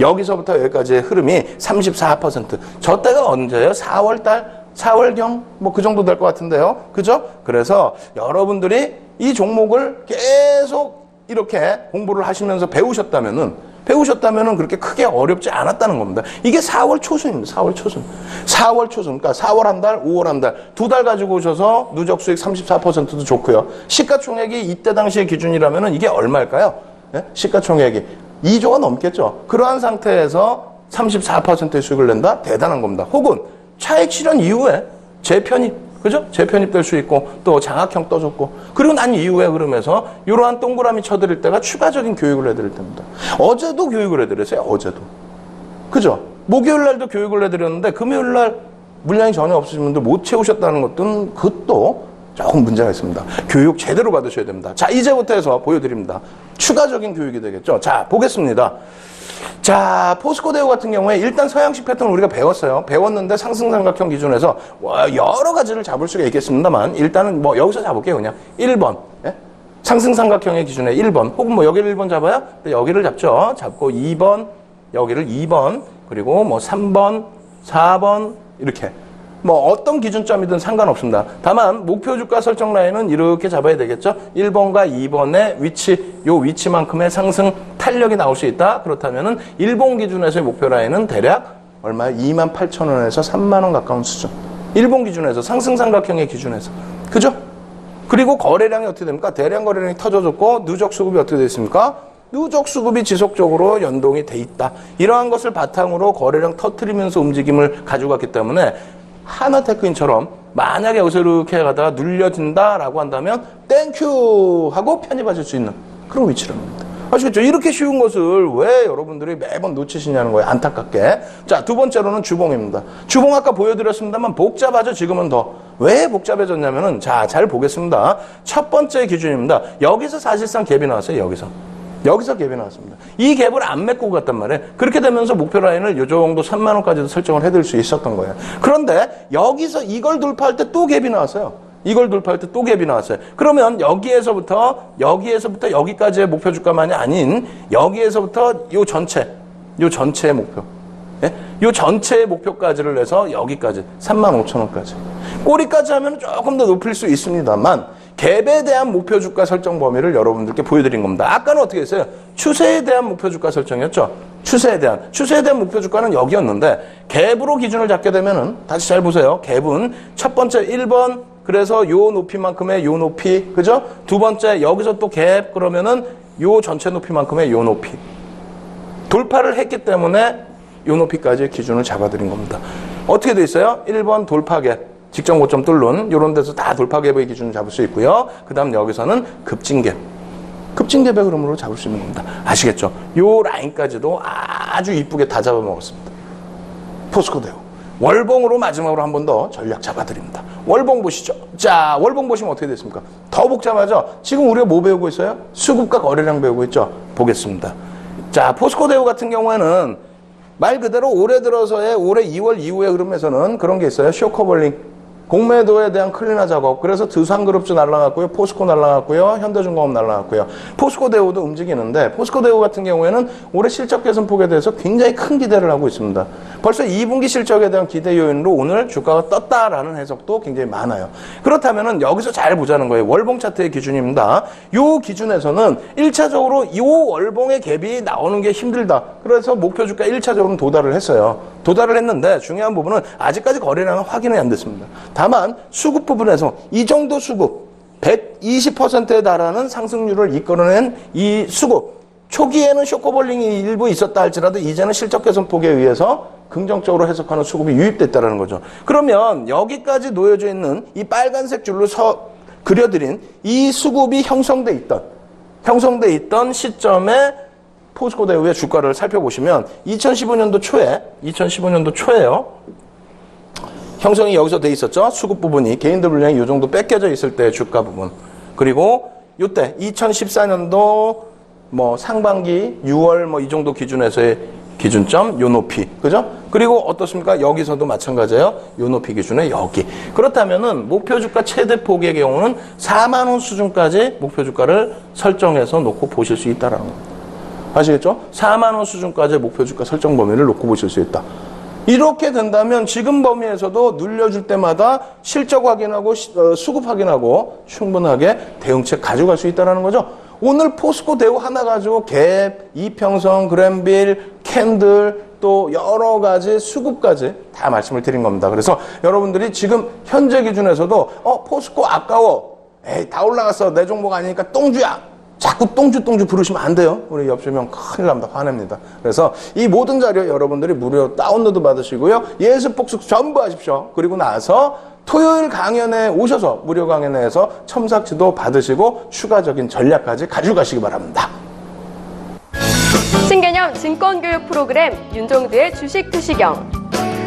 여기서부터 여기까지의 흐름이 34%. 저 때가 언제예요? 4월달? 4월경? 뭐 그 정도 될 것 같은데요. 그죠? 그래서 여러분들이 이 종목을 계속 이렇게 공부를 하시면서 배우셨다면은 그렇게 크게 어렵지 않았다는 겁니다. 이게 4월 초순입니다. 4월 초순. 그러니까 4월 한 달, 5월 한 달, 2달 가지고 오셔서 누적 수익 34%도 좋고요. 시가총액이 이때 당시의 기준이라면 이게 얼마일까요? 네? 시가총액이 2조가 넘겠죠. 그러한 상태에서 34%의 수익을 낸다? 대단한 겁니다. 혹은 차익 실현 이후에 재편입. 그죠? 재편입될 수 있고 또 장악형 떠줬고 그리고 난 이후에 흐름에서 이러한 동그라미 쳐드릴 때가 추가적인 교육을 해드릴 때입니다. 어제도 교육을 해드렸어요. 어제도. 그죠? 목요일 날도 교육을 해드렸는데 금요일 날 물량이 전혀 없으신 분들 못 채우셨다는 것은 그것도 조금 문제가 있습니다. 교육 제대로 받으셔야 됩니다. 자, 이제부터 해서 보여드립니다. 추가적인 교육이 되겠죠. 자, 보겠습니다. 자, 포스코 대우 같은 경우에 일단 서양식 패턴을 우리가 배웠는데 상승삼각형 기준에서 여러 가지를 잡을 수가 있겠습니다만 일단은 뭐 여기서 잡을게요. 그냥 1번. 예? 상승삼각형의 기준에 1번 혹은 뭐 여기를 1번 잡아요? 여기를 잡죠. 잡고 2번, 여기를 2번, 그리고 뭐 3번, 4번 이렇게 뭐 어떤 기준점이든 상관없습니다. 다만 목표 주가 설정 라인은 이렇게 잡아야 되겠죠. 1번과 2번의 위치, 요 위치만큼의 상승 탄력이 나올 수 있다. 그렇다면은 일본 기준에서의 목표 라인은 대략 얼마요? 28,000원에서 3만원 가까운 수준. 일본 기준에서 상승 삼각형의 기준에서. 그죠? 그리고 거래량이 어떻게 됩니까? 대량 거래량이 터져졌고 누적 수급이 어떻게 되어 있습니까? 누적 수급이 지속적으로 연동이 돼 있다. 이러한 것을 바탕으로 거래량 터트리면서 움직임을 가져갔기 때문에 하나테크인처럼 만약에 여기서 이렇게 가다가 눌려진다라고 한다면 땡큐 하고 편입하실 수 있는 그런 위치라는 겁니다. 아시겠죠? 이렇게 쉬운 것을 왜 여러분들이 매번 놓치시냐는 거예요. 안타깝게. 자, 두 번째로는 주봉입니다. 주봉 아까 보여드렸습니다만 복잡하죠. 지금은 더. 왜 복잡해졌냐면은 자, 잘 보겠습니다. 첫 번째 기준입니다. 여기서 사실상 갭이 나왔어요. 여기서 갭이 나왔습니다. 이 갭을 안 메꾸고 갔단 말이에요. 그렇게 되면서 목표 라인을 요 정도 3만 원까지도 설정을 해드릴 수 있었던 거예요. 그런데 여기서 이걸 돌파할 때 또 갭이 나왔어요. 그러면 여기에서부터 여기까지의 목표 주가만이 아닌 여기에서부터 요 전체의 목표. 예? 요 전체의 목표까지를 해서 여기까지 35,000원까지. 꼬리까지 하면 조금 더 높일 수 있습니다만 갭에 대한 목표 주가 설정 범위를 여러분들께 보여드린 겁니다. 아까는 어떻게 했어요? 추세에 대한 목표 주가 설정이었죠. 추세에 대한 목표 주가는 여기였는데 갭으로 기준을 잡게 되면은 다시 잘 보세요. 갭은 첫 번째 1번 그래서 요 높이만큼의 요 높이, 그죠? 두 번째 여기서 또 갭 그러면은 요 전체 높이만큼의 요 높이. 돌파를 했기 때문에 요 높이까지의 기준을 잡아드린 겁니다. 어떻게 돼 있어요? 1번 돌파 갭. 직전 고점 뚫는 이런 데서 다 돌파 갭의 기준을 잡을 수 있고요. 그 다음 여기서는 급진갭의 흐름으로 잡을 수 있는 겁니다. 아시겠죠? 요 라인까지도 아주 이쁘게 다 잡아먹었습니다. 포스코대우. 월봉으로 마지막으로 한 번 더 전략 잡아드립니다. 월봉 보시죠. 자, 월봉 보시면 어떻게 됐습니까? 더 복잡하죠? 지금 우리가 뭐 배우고 있어요? 수급과 거래량 배우고 있죠? 보겠습니다. 자, 포스코대우 같은 경우에는 말 그대로 올해 들어서의 올해 2월 이후의 흐름에서는 그런 게 있어요. 쇼커벌링. 공매도에 대한 클리너 작업. 그래서 두산그룹주 날라갔고요. 포스코 날라갔고요. 현대중공업 날라갔고요. 포스코대우도 움직이는데 포스코대우 같은 경우에는 올해 실적 개선 폭에 대해서 굉장히 큰 기대를 하고 있습니다. 벌써 2분기 실적에 대한 기대 요인으로 오늘 주가가 떴다라는 해석도 굉장히 많아요. 그렇다면은 여기서 잘 보자는 거예요. 월봉 차트의 기준입니다. 요 기준에서는 1차적으로 요 월봉의 갭이 나오는 게 힘들다. 그래서 목표 주가 1차적으로는 도달을 했어요. 도달을 했는데 중요한 부분은 아직까지 거래량은 확인이 안 됐습니다. 다만 수급 부분에서 이 정도 수급 120%에 달하는 상승률을 이끌어낸 이 수급 초기에는 쇼커볼링이 일부 있었다 할지라도 이제는 실적 개선 폭에 의해서 긍정적으로 해석하는 수급이 유입됐다는 거죠. 그러면 여기까지 놓여져 있는 이 빨간색 줄로 그려드린 이 수급이 형성돼 있던 시점에 포스코대우의 주가를 살펴보시면 2015년도 초에요. 형성이 여기서 돼 있었죠. 수급 부분이 개인들 분량이 이 정도 뺏겨져 있을 때 주가 부분. 그리고 이때 2014년도 뭐 상반기 6월 뭐 이 정도 기준에서의 기준점 요 높이. 그죠? 그리고 어떻습니까? 여기서도 마찬가지예요. 요 높이 기준에 여기. 그렇다면은 목표 주가 최대 폭의 경우는 4만 원 수준까지 목표 주가를 설정해서 놓고 보실 수 있다라는 겁니다. 아시겠죠? 4만 원 수준까지의 목표 주가 설정 범위를 놓고 보실 수 있다. 이렇게 된다면 지금 범위에서도 눌려줄 때마다 실적 확인하고 수급 확인하고 충분하게 대응책 가져갈 수 있다는 거죠. 오늘 포스코대우 하나 가지고 갭, 이평선, 그랜빌, 캔들 또 여러 가지 수급까지 다 말씀을 드린 겁니다. 그래서 여러분들이 지금 현재 기준에서도 포스코 아까워. 에이 다 올라갔어. 내 종목 아니니까 똥주야. 자꾸 똥주 부르시면 안 돼요. 우리 옆주면 큰일 납니다. 화냅니다. 그래서 이 모든 자료 여러분들이 무료 다운로드 받으시고요. 예습 복습 전부 하십시오. 그리고 나서 토요일 강연에 오셔서 무료 강연에서 첨삭지도 받으시고 추가적인 전략까지 가져가시기 바랍니다. 신개념 증권교육 프로그램 윤종두의 주식투시경.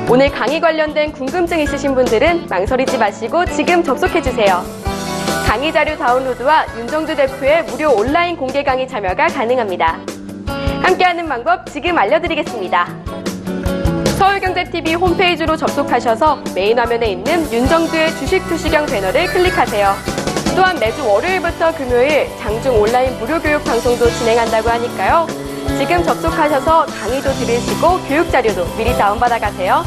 오늘 강의 관련된 궁금증 있으신 분들은 망설이지 마시고 지금 접속해주세요. 강의 자료 다운로드와 윤종두 대표의 무료 온라인 공개 강의 참여가 가능합니다. 함께하는 방법 지금 알려드리겠습니다. 서울경제TV 홈페이지로 접속하셔서 메인 화면에 있는 윤종두의 주식투시경 배너를 클릭하세요. 또한 매주 월요일부터 금요일 장중 온라인 무료 교육 방송도 진행한다고 하니까요. 지금 접속하셔서 강의도 들으시고 교육 자료도 미리 다운받아 가세요.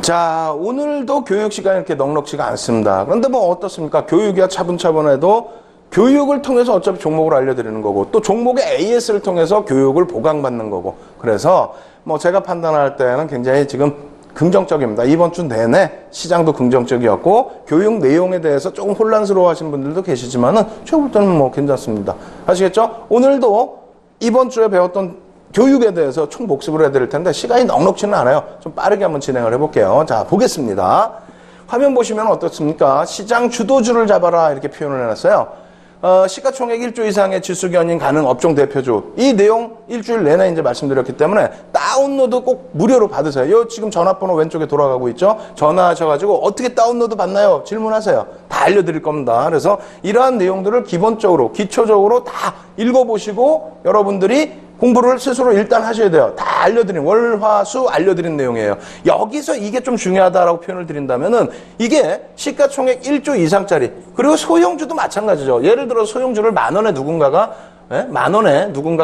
자, 오늘도 교육 시간이 이렇게 넉넉지가 않습니다. 그런데 뭐 어떻습니까? 교육이야 차분차분해도 교육을 통해서 어차피 종목을 알려드리는 거고 또 종목의 AS를 통해서 교육을 보강받는 거고 그래서 뭐 제가 판단할 때는 굉장히 지금 긍정적입니다. 이번 주 내내 시장도 긍정적이었고 교육 내용에 대해서 조금 혼란스러워 하신 분들도 계시지만은 제가 볼 때는 뭐 괜찮습니다. 아시겠죠? 오늘도 이번 주에 배웠던 교육에 대해서 총 복습을 해드릴 텐데 시간이 넉넉지는 않아요. 좀 빠르게 한번 진행을 해볼게요. 자, 보겠습니다. 화면 보시면 어떻습니까? 시장 주도주를 잡아라 이렇게 표현을 해놨어요. 시가총액 1조 이상의 지수 견인 가능 업종 대표주. 이 내용 일주일 내내 이제 말씀드렸기 때문에 다운로드 꼭 무료로 받으세요. 요 지금 전화번호 왼쪽에 돌아가고 있죠. 전화하셔가지고 어떻게 다운로드 받나요? 질문하세요. 다 알려드릴 겁니다. 그래서 이러한 내용들을 기본적으로 기초적으로 다 읽어보시고 여러분들이 공부를 스스로 일단 하셔야 돼요. 다 알려드린 월화수 알려드린 내용이에요. 여기서 이게 좀 중요하다라고 표현을 드린다면은 이게 시가총액 1조 이상짜리 그리고 소형주도 마찬가지죠. 예를 들어 소형주를 만 원에 누군가가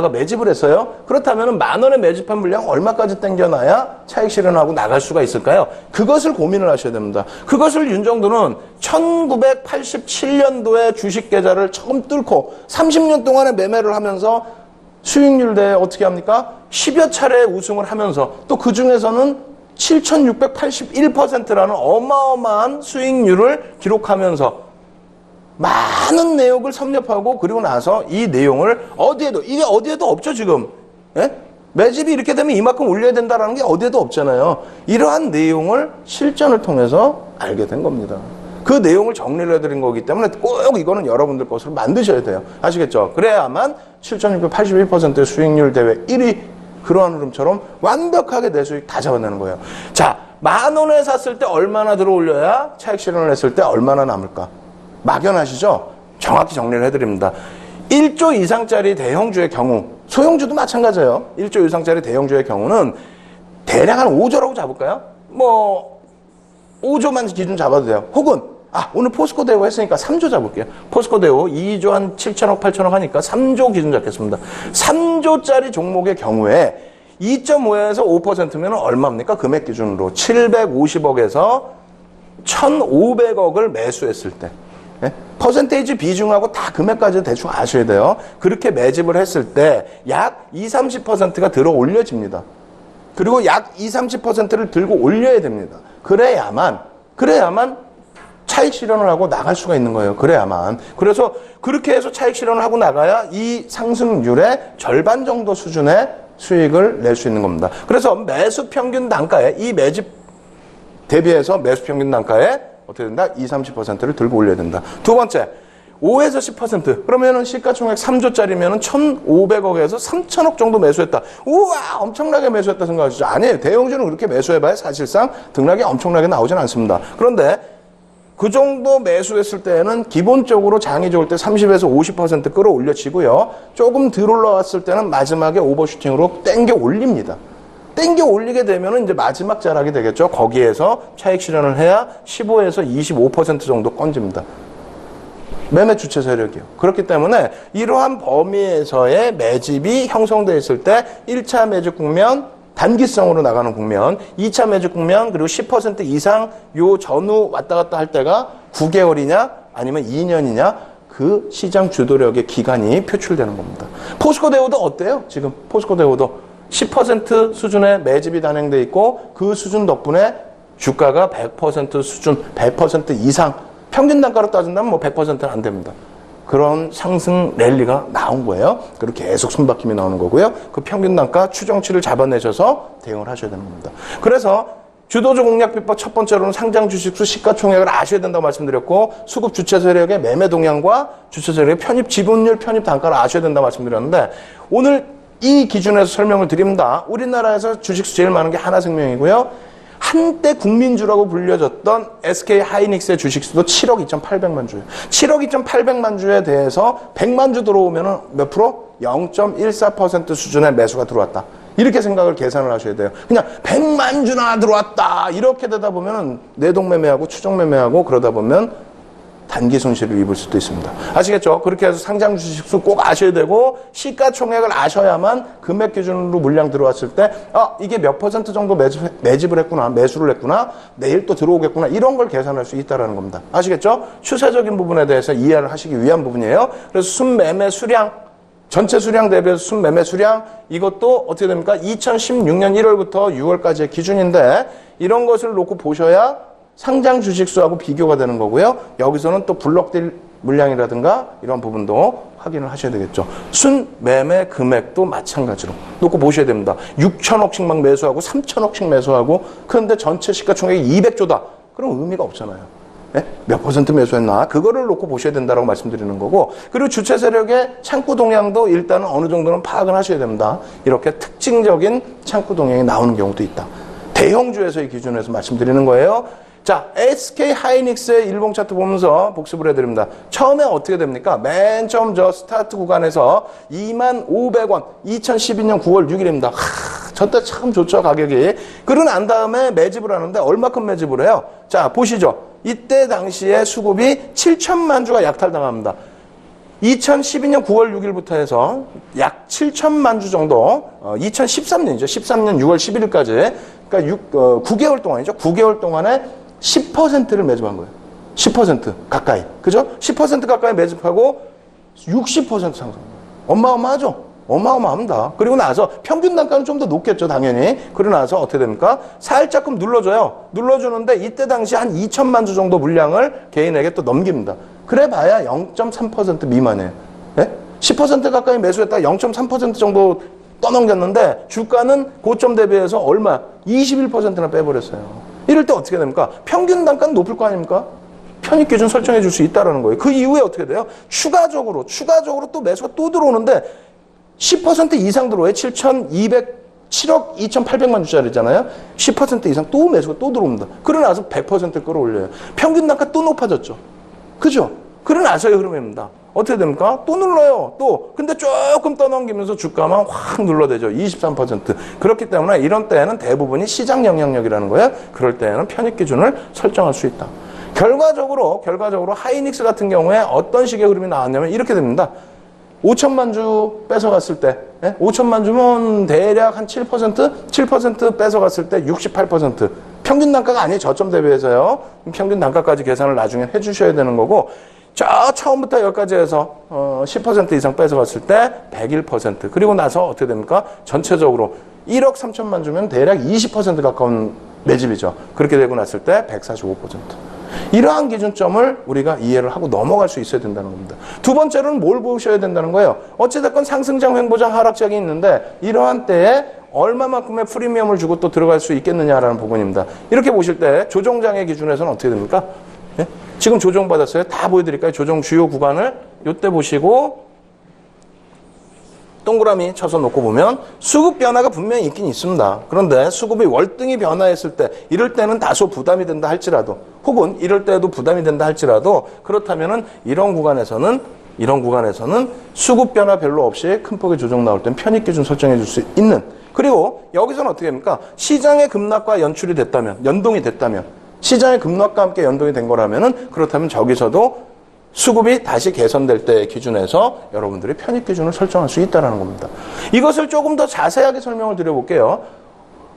매집을 했어요. 그렇다면은 만 원에 매집한 물량 얼마까지 땡겨놔야 차익 실현하고 나갈 수가 있을까요? 그것을 고민을 하셔야 됩니다. 그것을 윤정두는 1987년도에 주식 계좌를 처음 뚫고 30년 동안에 매매를 하면서 수익률 대에 어떻게 합니까? 10여 차례 우승을 하면서 또 그 중에서는 7,681%라는 어마어마한 수익률을 기록하면서 많은 내역을 섭렵하고 그리고 나서 이 내용을 이게 어디에도 없죠, 지금. 예? 매집이 이렇게 되면 이만큼 올려야 된다는 게 어디에도 없잖아요. 이러한 내용을 실전을 통해서 알게 된 겁니다. 그 내용을 정리를 해드린 거기 때문에 꼭 이거는 여러분들 것으로 만드셔야 돼요. 아시겠죠? 그래야만 7,681%의 수익률 대회 1위 그러한 흐름처럼 완벽하게 내 수익 다 잡아내는 거예요. 자, 10,000원에 샀을 때 얼마나 들어올려야 차익 실현을 했을 때 얼마나 남을까? 막연하시죠? 정확히 정리를 해드립니다. 1조 이상짜리 대형주의 경우, 소형주도 마찬가지예요. 1조 이상짜리 대형주의 경우는 대략 한 5조라고 잡을까요? 5조만 기준 잡아도 돼요. 혹은 오늘 포스코 대우 했으니까 3조 잡을게요. 포스코 대우 2조 한 7천억, 8천억 하니까 3조 기준 잡겠습니다. 3조짜리 종목의 경우에 2.5에서 5%면 얼마입니까? 금액 기준으로 750억에서 1,500억을 매수했을 때. 퍼센테이지 비중하고 다 금액까지 대충 아셔야 돼요. 그렇게 매집을 했을 때 약 20-30%가 들어 올려집니다. 그리고 약 20-30%를 들고 올려야 됩니다. 그래야만 차익 실현을 하고 나갈 수가 있는 거예요. 그래야만. 그래서 그렇게 해서 차익 실현을 하고 나가야 이 상승률의 절반 정도 수준의 수익을 낼 수 있는 겁니다. 그래서 매수 평균 단가에 이 매집 대비해서 매수 평균 단가에 어떻게 된다? 20-30%를 들고 올려야 된다. 두 번째, 5에서 10%. 그러면은 시가총액 3조짜리면은 1,500억에서 3,000억 정도 매수했다. 우와, 엄청나게 매수했다 생각하시죠? 아니에요. 대형주는 그렇게 매수해봐야 사실상 등락이 엄청나게 나오진 않습니다. 그런데 그 정도 매수했을 때는 기본적으로 장이 좋을 때 30에서 50% 끌어올려지고요. 조금 들 올라왔을 때는 마지막에 오버슈팅으로 땡겨 올립니다. 땡겨 올리게 되면 이제 마지막 자락이 되겠죠. 거기에서 차익 실현을 해야 15에서 25% 정도 건집니다. 매매 주체 세력이요. 그렇기 때문에 이러한 범위에서의 매집이 형성되어 있을 때 1차 매집 국면, 단기성으로 나가는 국면, 2차 매집 국면, 그리고 10% 이상 요 전후 왔다 갔다 할 때가 9개월이냐 아니면 2년이냐 그 시장 주도력의 기간이 표출되는 겁니다. 포스코 대우도 어때요? 지금 포스코 대우도 10% 수준의 매집이 단행돼 있고 그 수준 덕분에 주가가 100% 수준, 100% 이상 평균 단가로 따진다면 100%는 안 됩니다. 그런 상승 랠리가 나온 거예요. 그리고 계속 숨바뀜이 나오는 거고요. 그 평균 단가 추정치를 잡아내셔서 대응을 하셔야 되는 겁니다. 그래서 주도주 공략 비법 첫 번째로는 상장 주식수 시가총액을 아셔야 된다고 말씀드렸고 수급 주체 세력의 매매 동향과 주체 세력의 편입 지분율 편입 단가를 아셔야 된다고 말씀드렸는데 오늘 이 기준에서 설명을 드립니다. 우리나라에서 주식수 제일 많은 게 하나생명이고요. 한때 국민주라고 불려졌던 SK 하이닉스의 주식수도 7억 2,800만 주예요. 7억 2,800만 주에 대해서 100만 주 들어오면 몇 프로? 0.14% 수준의 매수가 들어왔다. 이렇게 생각을 계산을 하셔야 돼요. 그냥 100만 주나 들어왔다. 이렇게 되다 보면 내동매매하고 추정매매하고 그러다 보면 단기 손실을 입을 수도 있습니다. 아시겠죠? 그렇게 해서 상장 주식수 꼭 아셔야 되고 시가총액을 아셔야만 금액 기준으로 물량 들어왔을 때 이게 몇 퍼센트 정도 매집을 했구나, 매수를 했구나, 내일 또 들어오겠구나 이런 걸 계산할 수 있다는 겁니다. 아시겠죠? 추세적인 부분에 대해서 이해를 하시기 위한 부분이에요. 그래서 순매매 수량 전체 수량 대비해서 순매매 수량 이것도 어떻게 됩니까? 2016년 1월부터 6월까지의 기준인데 이런 것을 놓고 보셔야 상장 주식수하고 비교가 되는 거고요. 여기서는 또 블록딜 물량이라든가 이런 부분도 확인을 하셔야 되겠죠. 순매매 금액도 마찬가지로 놓고 보셔야 됩니다. 6천억씩 막 매수하고 3천억씩 매수하고 그런데 전체 시가총액이 200조다. 그럼 의미가 없잖아요. 네? 몇 퍼센트 매수했나? 그거를 놓고 보셔야 된다고 말씀드리는 거고 그리고 주체 세력의 창구 동향도 일단은 어느 정도는 파악을 하셔야 됩니다. 이렇게 특징적인 창구 동향이 나오는 경우도 있다. 대형주에서의 기준에서 말씀드리는 거예요. 자, SK 하이닉스의 일봉 차트 보면서 복습을 해드립니다. 처음에 어떻게 됩니까? 맨 처음 저 스타트 구간에서 25,500원, 2012년 9월 6일입니다. 저때 참 좋죠, 가격이. 그러고 난 다음에 매집을 하는데 얼마큼 매집을 해요? 자, 보시죠. 이때 당시에 수급이 7천만 주가 약탈당합니다. 2012년 9월 6일부터 해서 약 7천만 주 정도, 2013년이죠. 13년 6월 11일까지. 그러니까 9개월 동안이죠. 9개월 동안에 10%를 매집한 거예요. 10% 가까이. 그죠? 10% 가까이 매집하고 60% 상승. 어마어마하죠? 어마어마합니다. 그리고 나서 평균 단가는 좀 더 높겠죠, 당연히. 그러고 나서 어떻게 됩니까? 살짝끔 눌러줘요. 눌러주는데 이때 당시 한 2천만 주 정도 물량을 개인에게 또 넘깁니다. 그래 봐야 0.3% 미만이에요. 예? 10% 가까이 매수했다가 0.3% 정도 떠넘겼는데 주가는 고점 대비해서 얼마? 21%나 빼버렸어요. 이럴 때 어떻게 됩니까? 평균 단가는 높을 거 아닙니까? 편입 기준 설정해 줄 수 있다는 거예요. 그 이후에 어떻게 돼요? 추가적으로 또 매수가 또 들어오는데 10% 이상 들어와요. 7억 2,800만 주짜리잖아요. 10% 이상 또 매수가 또 들어옵니다. 그러고 나서 100% 끌어올려요. 평균 단가 또 높아졌죠. 그죠? 그러고 나서의 흐름입니다. 어떻게 됩니까? 또 눌러요. 또. 근데 조금 떠넘기면서 주가만 확 눌러대죠. 23%. 그렇기 때문에 이런 때에는 대부분이 시장 영향력이라는 거예요. 그럴 때에는 편입 기준을 설정할 수 있다. 결과적으로 하이닉스 같은 경우에 어떤 식의 흐름이 나왔냐면 이렇게 됩니다. 5천만 주 뺏어갔을 때, 5천만 주면 대략 한 7% 뺏어갔을 때 68%. 평균 단가가 아니에요. 저점 대비해서요. 평균 단가까지 계산을 나중에 해주셔야 되는 거고, 처음부터 여기까지 해서 10% 이상 뺏어갔을 때 101%. 그리고 나서 어떻게 됩니까? 전체적으로 1억 3천만 주면 대략 20% 가까운 매집이죠. 그렇게 되고 났을 때 145%. 이러한 기준점을 우리가 이해를 하고 넘어갈 수 있어야 된다는 겁니다. 두 번째로는 뭘 보셔야 된다는 거예요. 어찌됐건 상승장, 횡보장, 하락장이 있는데 이러한 때에 얼마만큼의 프리미엄을 주고 또 들어갈 수 있겠느냐라는 부분입니다. 이렇게 보실 때 조정장의 기준에서는 어떻게 됩니까? 예? 지금 조정받았어요. 다 보여드릴까요? 조정 주요 구간을 이때 보시고 동그라미 쳐서 놓고 보면 수급 변화가 분명히 있긴 있습니다. 그런데 수급이 월등히 변화했을 때 이럴 때는 다소 부담이 된다 할지라도 혹은 이럴 때도 부담이 된다 할지라도 그렇다면은 이런 구간에서는 수급 변화 별로 없이 큰 폭의 조정 나올 땐 편입 기준 설정해 줄 수 있는 그리고 여기서는 어떻게 됩니까? 시장의 급락과 연출이 됐다면 연동이 됐다면 시장의 급락과 함께 연동이 된 거라면은 그렇다면 저기서도 수급이 다시 개선될 때 기준에서 여러분들이 편입 기준을 설정할 수 있다는 겁니다. 이것을 조금 더 자세하게 설명을 드려볼게요.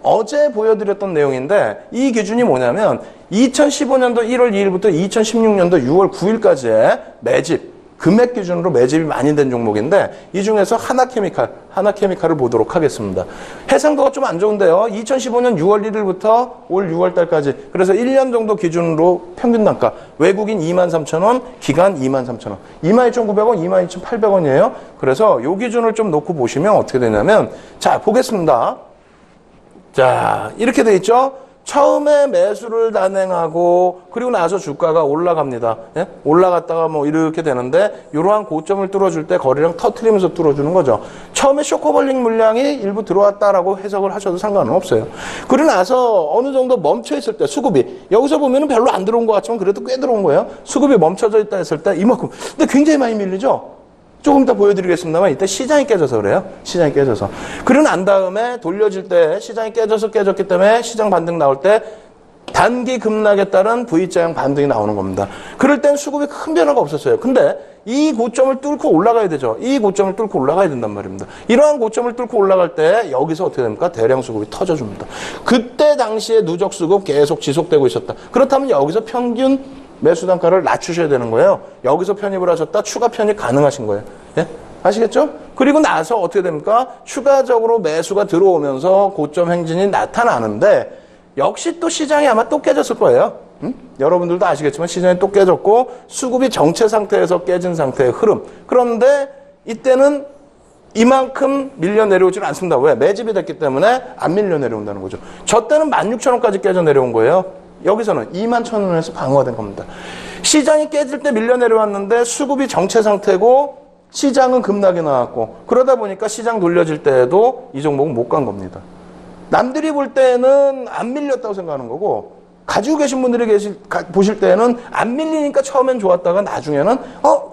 어제 보여드렸던 내용인데 이 기준이 뭐냐면 2015년도 1월 2일부터 2016년도 6월 9일까지의 매집, 금액 기준으로 매집이 많이 된 종목인데 이 중에서 하나케미칼을 보도록 하겠습니다. 해상도가 좀 안 좋은데요. 2015년 6월 1일부터 올 6월 달까지 그래서 1년 정도 기준으로 평균 단가 외국인 23,000원, 기간 23,000원 22,900원, 22,800원이에요. 그래서 요 기준을 좀 놓고 보시면 어떻게 되냐면 자 보겠습니다. 자 이렇게 돼 있죠. 처음에 매수를 단행하고 그리고 나서 주가가 올라갑니다. 예? 올라갔다가 뭐 이렇게 되는데 이러한 고점을 뚫어줄 때 거래량 터트리면서 뚫어주는 거죠. 처음에 쇼커벌링 물량이 일부 들어왔다라고 해석을 하셔도 상관은 없어요. 그러고 나서 어느 정도 멈춰있을 때 수급이 여기서 보면은 별로 안 들어온 것 같지만 그래도 꽤 들어온 거예요. 수급이 멈춰져 있다 했을 때 이만큼 근데 굉장히 많이 밀리죠. 조금 이따 보여드리겠습니다만 이때 시장이 깨져서 그래요. 시장이 깨져서. 그러고 난 다음에 돌려질 때 시장이 깨졌기 때문에 시장 반등 나올 때 단기 급락에 따른 V자형 반등이 나오는 겁니다. 그럴 땐 수급에 큰 변화가 없었어요. 근데 이 고점을 뚫고 올라가야 되죠. 이 고점을 뚫고 올라가야 된단 말입니다. 이러한 고점을 뚫고 올라갈 때 여기서 어떻게 됩니까? 대량 수급이 터져줍니다. 그때 당시에 누적 수급 계속 지속되고 있었다. 그렇다면 여기서 평균 매수 단가를 낮추셔야 되는 거예요. 여기서 편입을 하셨다 추가 편입 가능하신 거예요. 예? 아시겠죠? 그리고 나서 어떻게 됩니까? 추가적으로 매수가 들어오면서 고점 행진이 나타나는데 역시 또 시장이 아마 또 깨졌을 거예요. 여러분들도 아시겠지만 시장이 또 깨졌고 수급이 정체 상태에서 깨진 상태의 흐름. 그런데 이때는 이만큼 밀려 내려오지는 않습니다. 왜? 매집이 됐기 때문에 안 밀려 내려온다는 거죠. 저 때는 16,000원까지 깨져 내려온 거예요. 여기서는 21,000원에서 방어가 된 겁니다. 시장이 깨질 때 밀려 내려왔는데 수급이 정체 상태고 시장은 급락이 나왔고 그러다 보니까 시장 돌려질 때에도 이 종목은 못 간 겁니다. 남들이 볼 때는 안 밀렸다고 생각하는 거고 가지고 계신 분들이 보실 때는 안 밀리니까 처음엔 좋았다가 나중에는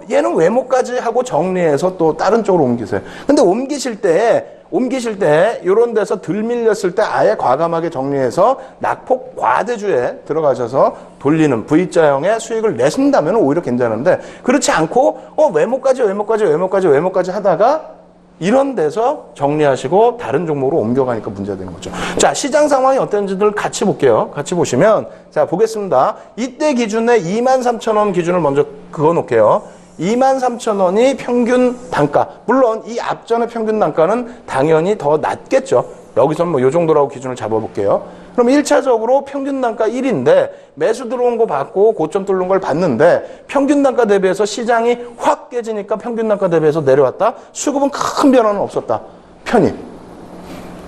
얘는 왜 못 가지 하고 정리해서 또 다른 쪽으로 옮기세요. 근데 옮기실 때 이런 데서 덜 밀렸을 때 아예 과감하게 정리해서 낙폭 과대주에 들어가셔서 돌리는 V자형의 수익을 내신다면 오히려 괜찮은데 그렇지 않고 왜 못 가지 하다가 이런 데서 정리하시고 다른 종목으로 옮겨가니까 문제가 되는 거죠. 자, 시장 상황이 어떤지를 같이 볼게요. 같이 보시면 자 보겠습니다. 이때 기준에 23,000원 기준을 먼저 그어 놓을게요. 23,000원이 평균 단가. 물론 이 앞전의 평균 단가는 당연히 더 낮겠죠. 여기서는 뭐 요 정도라고 기준을 잡아볼게요. 그럼 1차적으로 평균 단가 1인데 매수 들어온 거 받고 고점 뚫는 걸 봤는데 평균 단가 대비해서 시장이 확 깨지니까 평균 단가 대비해서 내려왔다. 수급은 큰 변화는 없었다. 편입.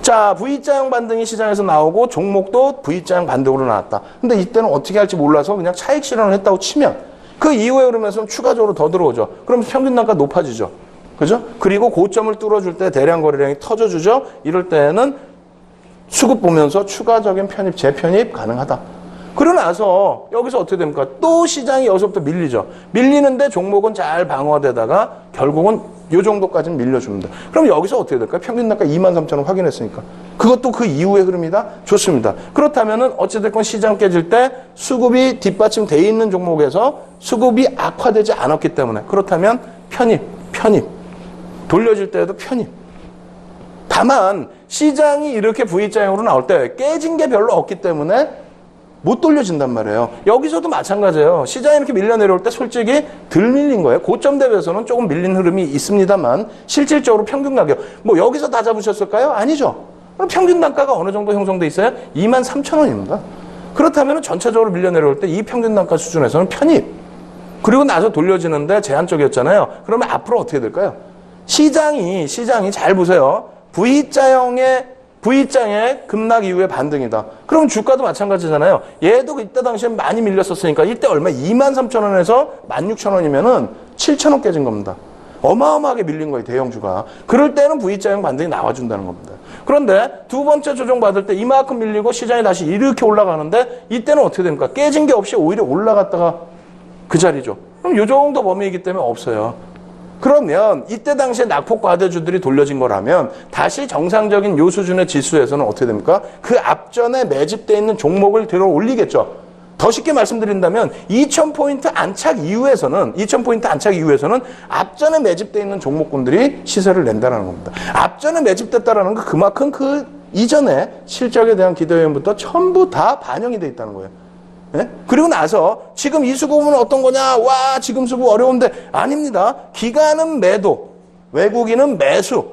자, V자형 반등이 시장에서 나오고 종목도 V자형 반등으로 나왔다. 근데 이때는 어떻게 할지 몰라서 그냥 차익 실현을 했다고 치면 그 이후에 흐름에서는 추가적으로 더 들어오죠. 그럼 평균 단가 높아지죠. 그죠? 그리고 고점을 뚫어줄 때 대량 거래량이 터져주죠. 이럴 때는 수급 보면서 추가적인 편입, 재편입 가능하다. 그러고 나서 여기서 어떻게 됩니까? 또 시장이 여기서부터 밀리죠. 밀리는데 종목은 잘 방어되다가 결국은 요 정도까지는 밀려줍니다. 그럼 여기서 어떻게 될까요? 평균 단가 23,000원 확인했으니까. 그것도 그 이후의 흐름이다? 좋습니다. 그렇다면은 어찌됐건 시장 깨질 때 수급이 뒷받침돼 있는 종목에서 수급이 악화되지 않았기 때문에 그렇다면 편입. 돌려질 때에도 편입. 다만 시장이 이렇게 V자형으로 나올 때 깨진 게 별로 없기 때문에 못 돌려진단 말이에요. 여기서도 마찬가지예요. 시장이 이렇게 밀려 내려올 때 솔직히 덜 밀린 거예요. 고점 대비해서는 조금 밀린 흐름이 있습니다만 실질적으로 평균 가격 뭐 여기서 다 잡으셨을까요? 아니죠. 그럼 평균 단가가 어느 정도 형성돼 있어요? 23,000원입니다. 그렇다면 전체적으로 밀려 내려올 때 이 평균 단가 수준에서는 편입. 그리고 나서 돌려지는데 제한적이었잖아요. 그러면 앞으로 어떻게 될까요? 시장이 잘 보세요. V자형의 급락 이후에 반등이다. 그럼 주가도 마찬가지잖아요. 얘도 이때 당시에 많이 밀렸었으니까 이때 얼마? 23,000원에서 16,000원이면은 7,000원 깨진 겁니다. 어마어마하게 밀린 거예요, 대형주가. 그럴 때는 V자형 반등이 나와준다는 겁니다. 그런데 두 번째 조정 받을 때 이만큼 밀리고 시장이 다시 이렇게 올라가는데 이때는 어떻게 됩니까? 깨진 게 없이 오히려 올라갔다가 그 자리죠. 그럼 요 정도 범위이기 때문에 없어요. 그러면 이때 당시에 낙폭 과대주들이 돌려진 거라면 다시 정상적인 요 수준의 지수에서는 어떻게 됩니까? 그 앞전에 매집되어 있는 종목을 들어 올리겠죠. 더 쉽게 말씀드린다면 2,000포인트 안착 이후에서는 앞전에 매집되어 있는 종목군들이 시세를 낸다는 겁니다. 앞전에 매집됐다는 건 그만큼 그 이전에 실적에 대한 기대 요인부터 전부 다 반영이 돼 있다는 거예요. 네? 그리고 나서 지금 이 수급은 어떤 거냐? 와, 지금 수급 어려운데 아닙니다. 기관은 매도, 외국인은 매수.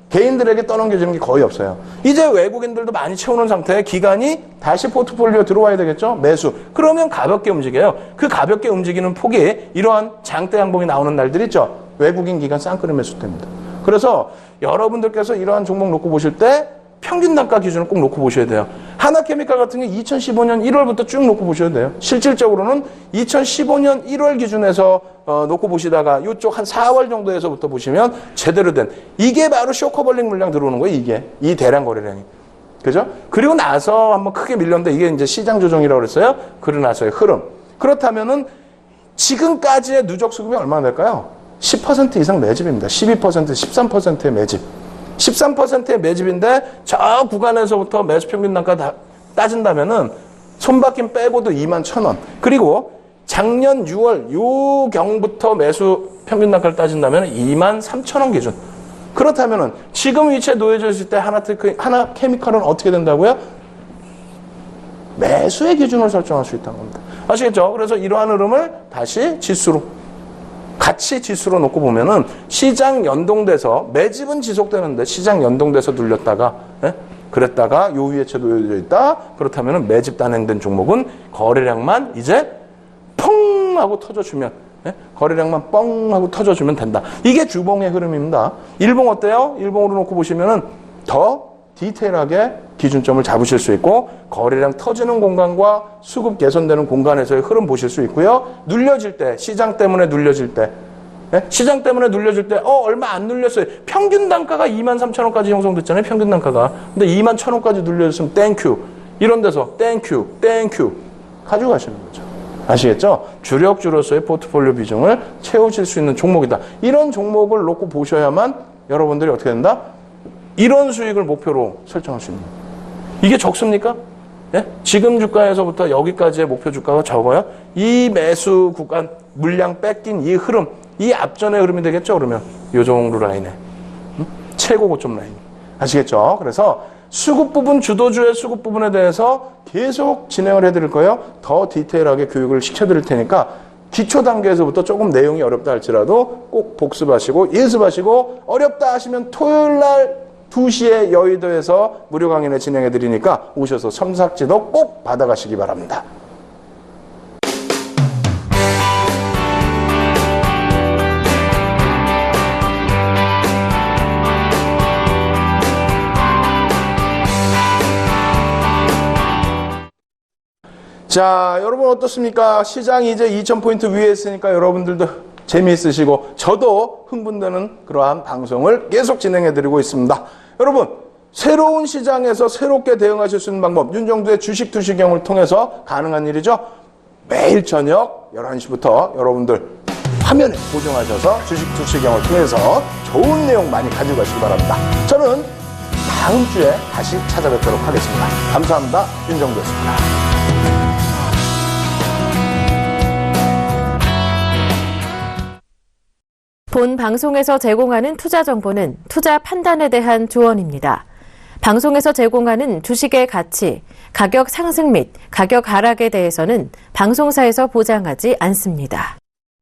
개인들에게 떠넘겨지는 게 거의 없어요. 이제 외국인들도 많이 채우는 상태에 기관이 다시 포트폴리오 들어와야 되겠죠? 매수. 그러면 가볍게 움직여요. 그 가볍게 움직이는 폭이 이러한 장대 양봉이 나오는 날들 있죠? 외국인 기관 쌍끌이 매수 때입니다. 그래서 여러분들께서 이러한 종목 놓고 보실 때 평균 단가 기준을 꼭 놓고 보셔야 돼요. 하나케미칼 같은 게 2015년 1월부터 쭉 놓고 보셔야 돼요. 실질적으로는 2015년 1월 기준에서 놓고 보시다가 이쪽 한 4월 정도에서부터 보시면 제대로 된 이게 바로 쇼커벌링 물량 들어오는 거예요. 이게 이 대량 거래량이. 그죠? 그리고 나서 한번 크게 밀렸는데 이게 이제 시장 조정이라고 그랬어요. 그러고 나서의 흐름. 그렇다면은 지금까지의 누적 수급이 얼마나 될까요? 10% 이상 매집입니다. 12%, 13%의 매집. 13%의 매집인데 저 구간에서부터 매수 평균 단가 따진다면은 손바뀜 빼고도 21,000원. 그리고 작년 6월 요경부터 매수 평균 단가를 따진다면 23,000원 기준. 그렇다면은 지금 위치에 놓여져 있을 때 하나케미칼은 어떻게 된다고요? 매수의 기준을 설정할 수 있다는 겁니다. 아시겠죠? 그래서 이러한 흐름을 다시 같이 지수로 놓고 보면은 시장 연동돼서 매집은 지속되는데 시장 연동돼서 눌렸다가 그랬다가 요 위에 채 놓여져 있다. 그렇다면은 매집 단행된 종목은 거래량만 이제 펑 하고 터져주면 거래량만 뻥 하고 터져주면 된다. 이게 주봉의 흐름입니다. 일봉 어때요? 일봉으로 놓고 보시면은 더 디테일하게 기준점을 잡으실 수 있고 거래량 터지는 공간과 수급 개선되는 공간에서의 흐름 보실 수 있고요. 눌려질 때, 시장 때문에 눌려질 때 얼마 안 눌렸어요. 평균 단가가 23,000원까지 형성됐잖아요. 평균 단가가. 근데 21,000원까지 눌려졌으면 땡큐. 이런 데서 땡큐 가지고 가시는 거죠. 아시겠죠? 주력주로서의 포트폴리오 비중을 채우실 수 있는 종목이다. 이런 종목을 놓고 보셔야만 여러분들이 어떻게 된다? 이런 수익을 목표로 설정할 수 있는 거예요. 이게 적습니까? 예? 지금 주가에서부터 여기까지의 목표 주가가 적어요. 이 매수 구간 물량 뺏긴 이 흐름, 이 앞전의 흐름이 되겠죠? 그러면 이 정도 라인에 최고 고점 라인. 아시겠죠? 그래서 수급 부분, 주도주의 수급 부분에 대해서 계속 진행을 해드릴 거예요. 더 디테일하게 교육을 시켜드릴 테니까 기초 단계에서부터 조금 내용이 어렵다 할지라도 꼭 복습하시고 예습하시고 어렵다 하시면 토요일 날 2시에 여의도에서 무료 강연을 진행해 드리니까 오셔서 첨삭지도 꼭 받아가시기 바랍니다. 자, 여러분 어떻습니까? 시장이 이제 2,000포인트 위에 있으니까 여러분들도 재미있으시고 저도 흥분되는 그러한 방송을 계속 진행해드리고 있습니다. 여러분, 새로운 시장에서 새롭게 대응하실 수 있는 방법, 윤정두의 주식 투시경을 통해서 가능한 일이죠. 매일 저녁 11시부터 여러분들 화면에 고정하셔서 주식 투시경을 통해서 좋은 내용 많이 가지고 가시기 바랍니다. 저는 다음 주에 다시 찾아뵙도록 하겠습니다. 감사합니다. 윤정두였습니다. 본 방송에서 제공하는 투자 정보는 투자 판단에 대한 조언입니다. 방송에서 제공하는 주식의 가치, 가격 상승 및 가격 하락에 대해서는 방송사에서 보장하지 않습니다.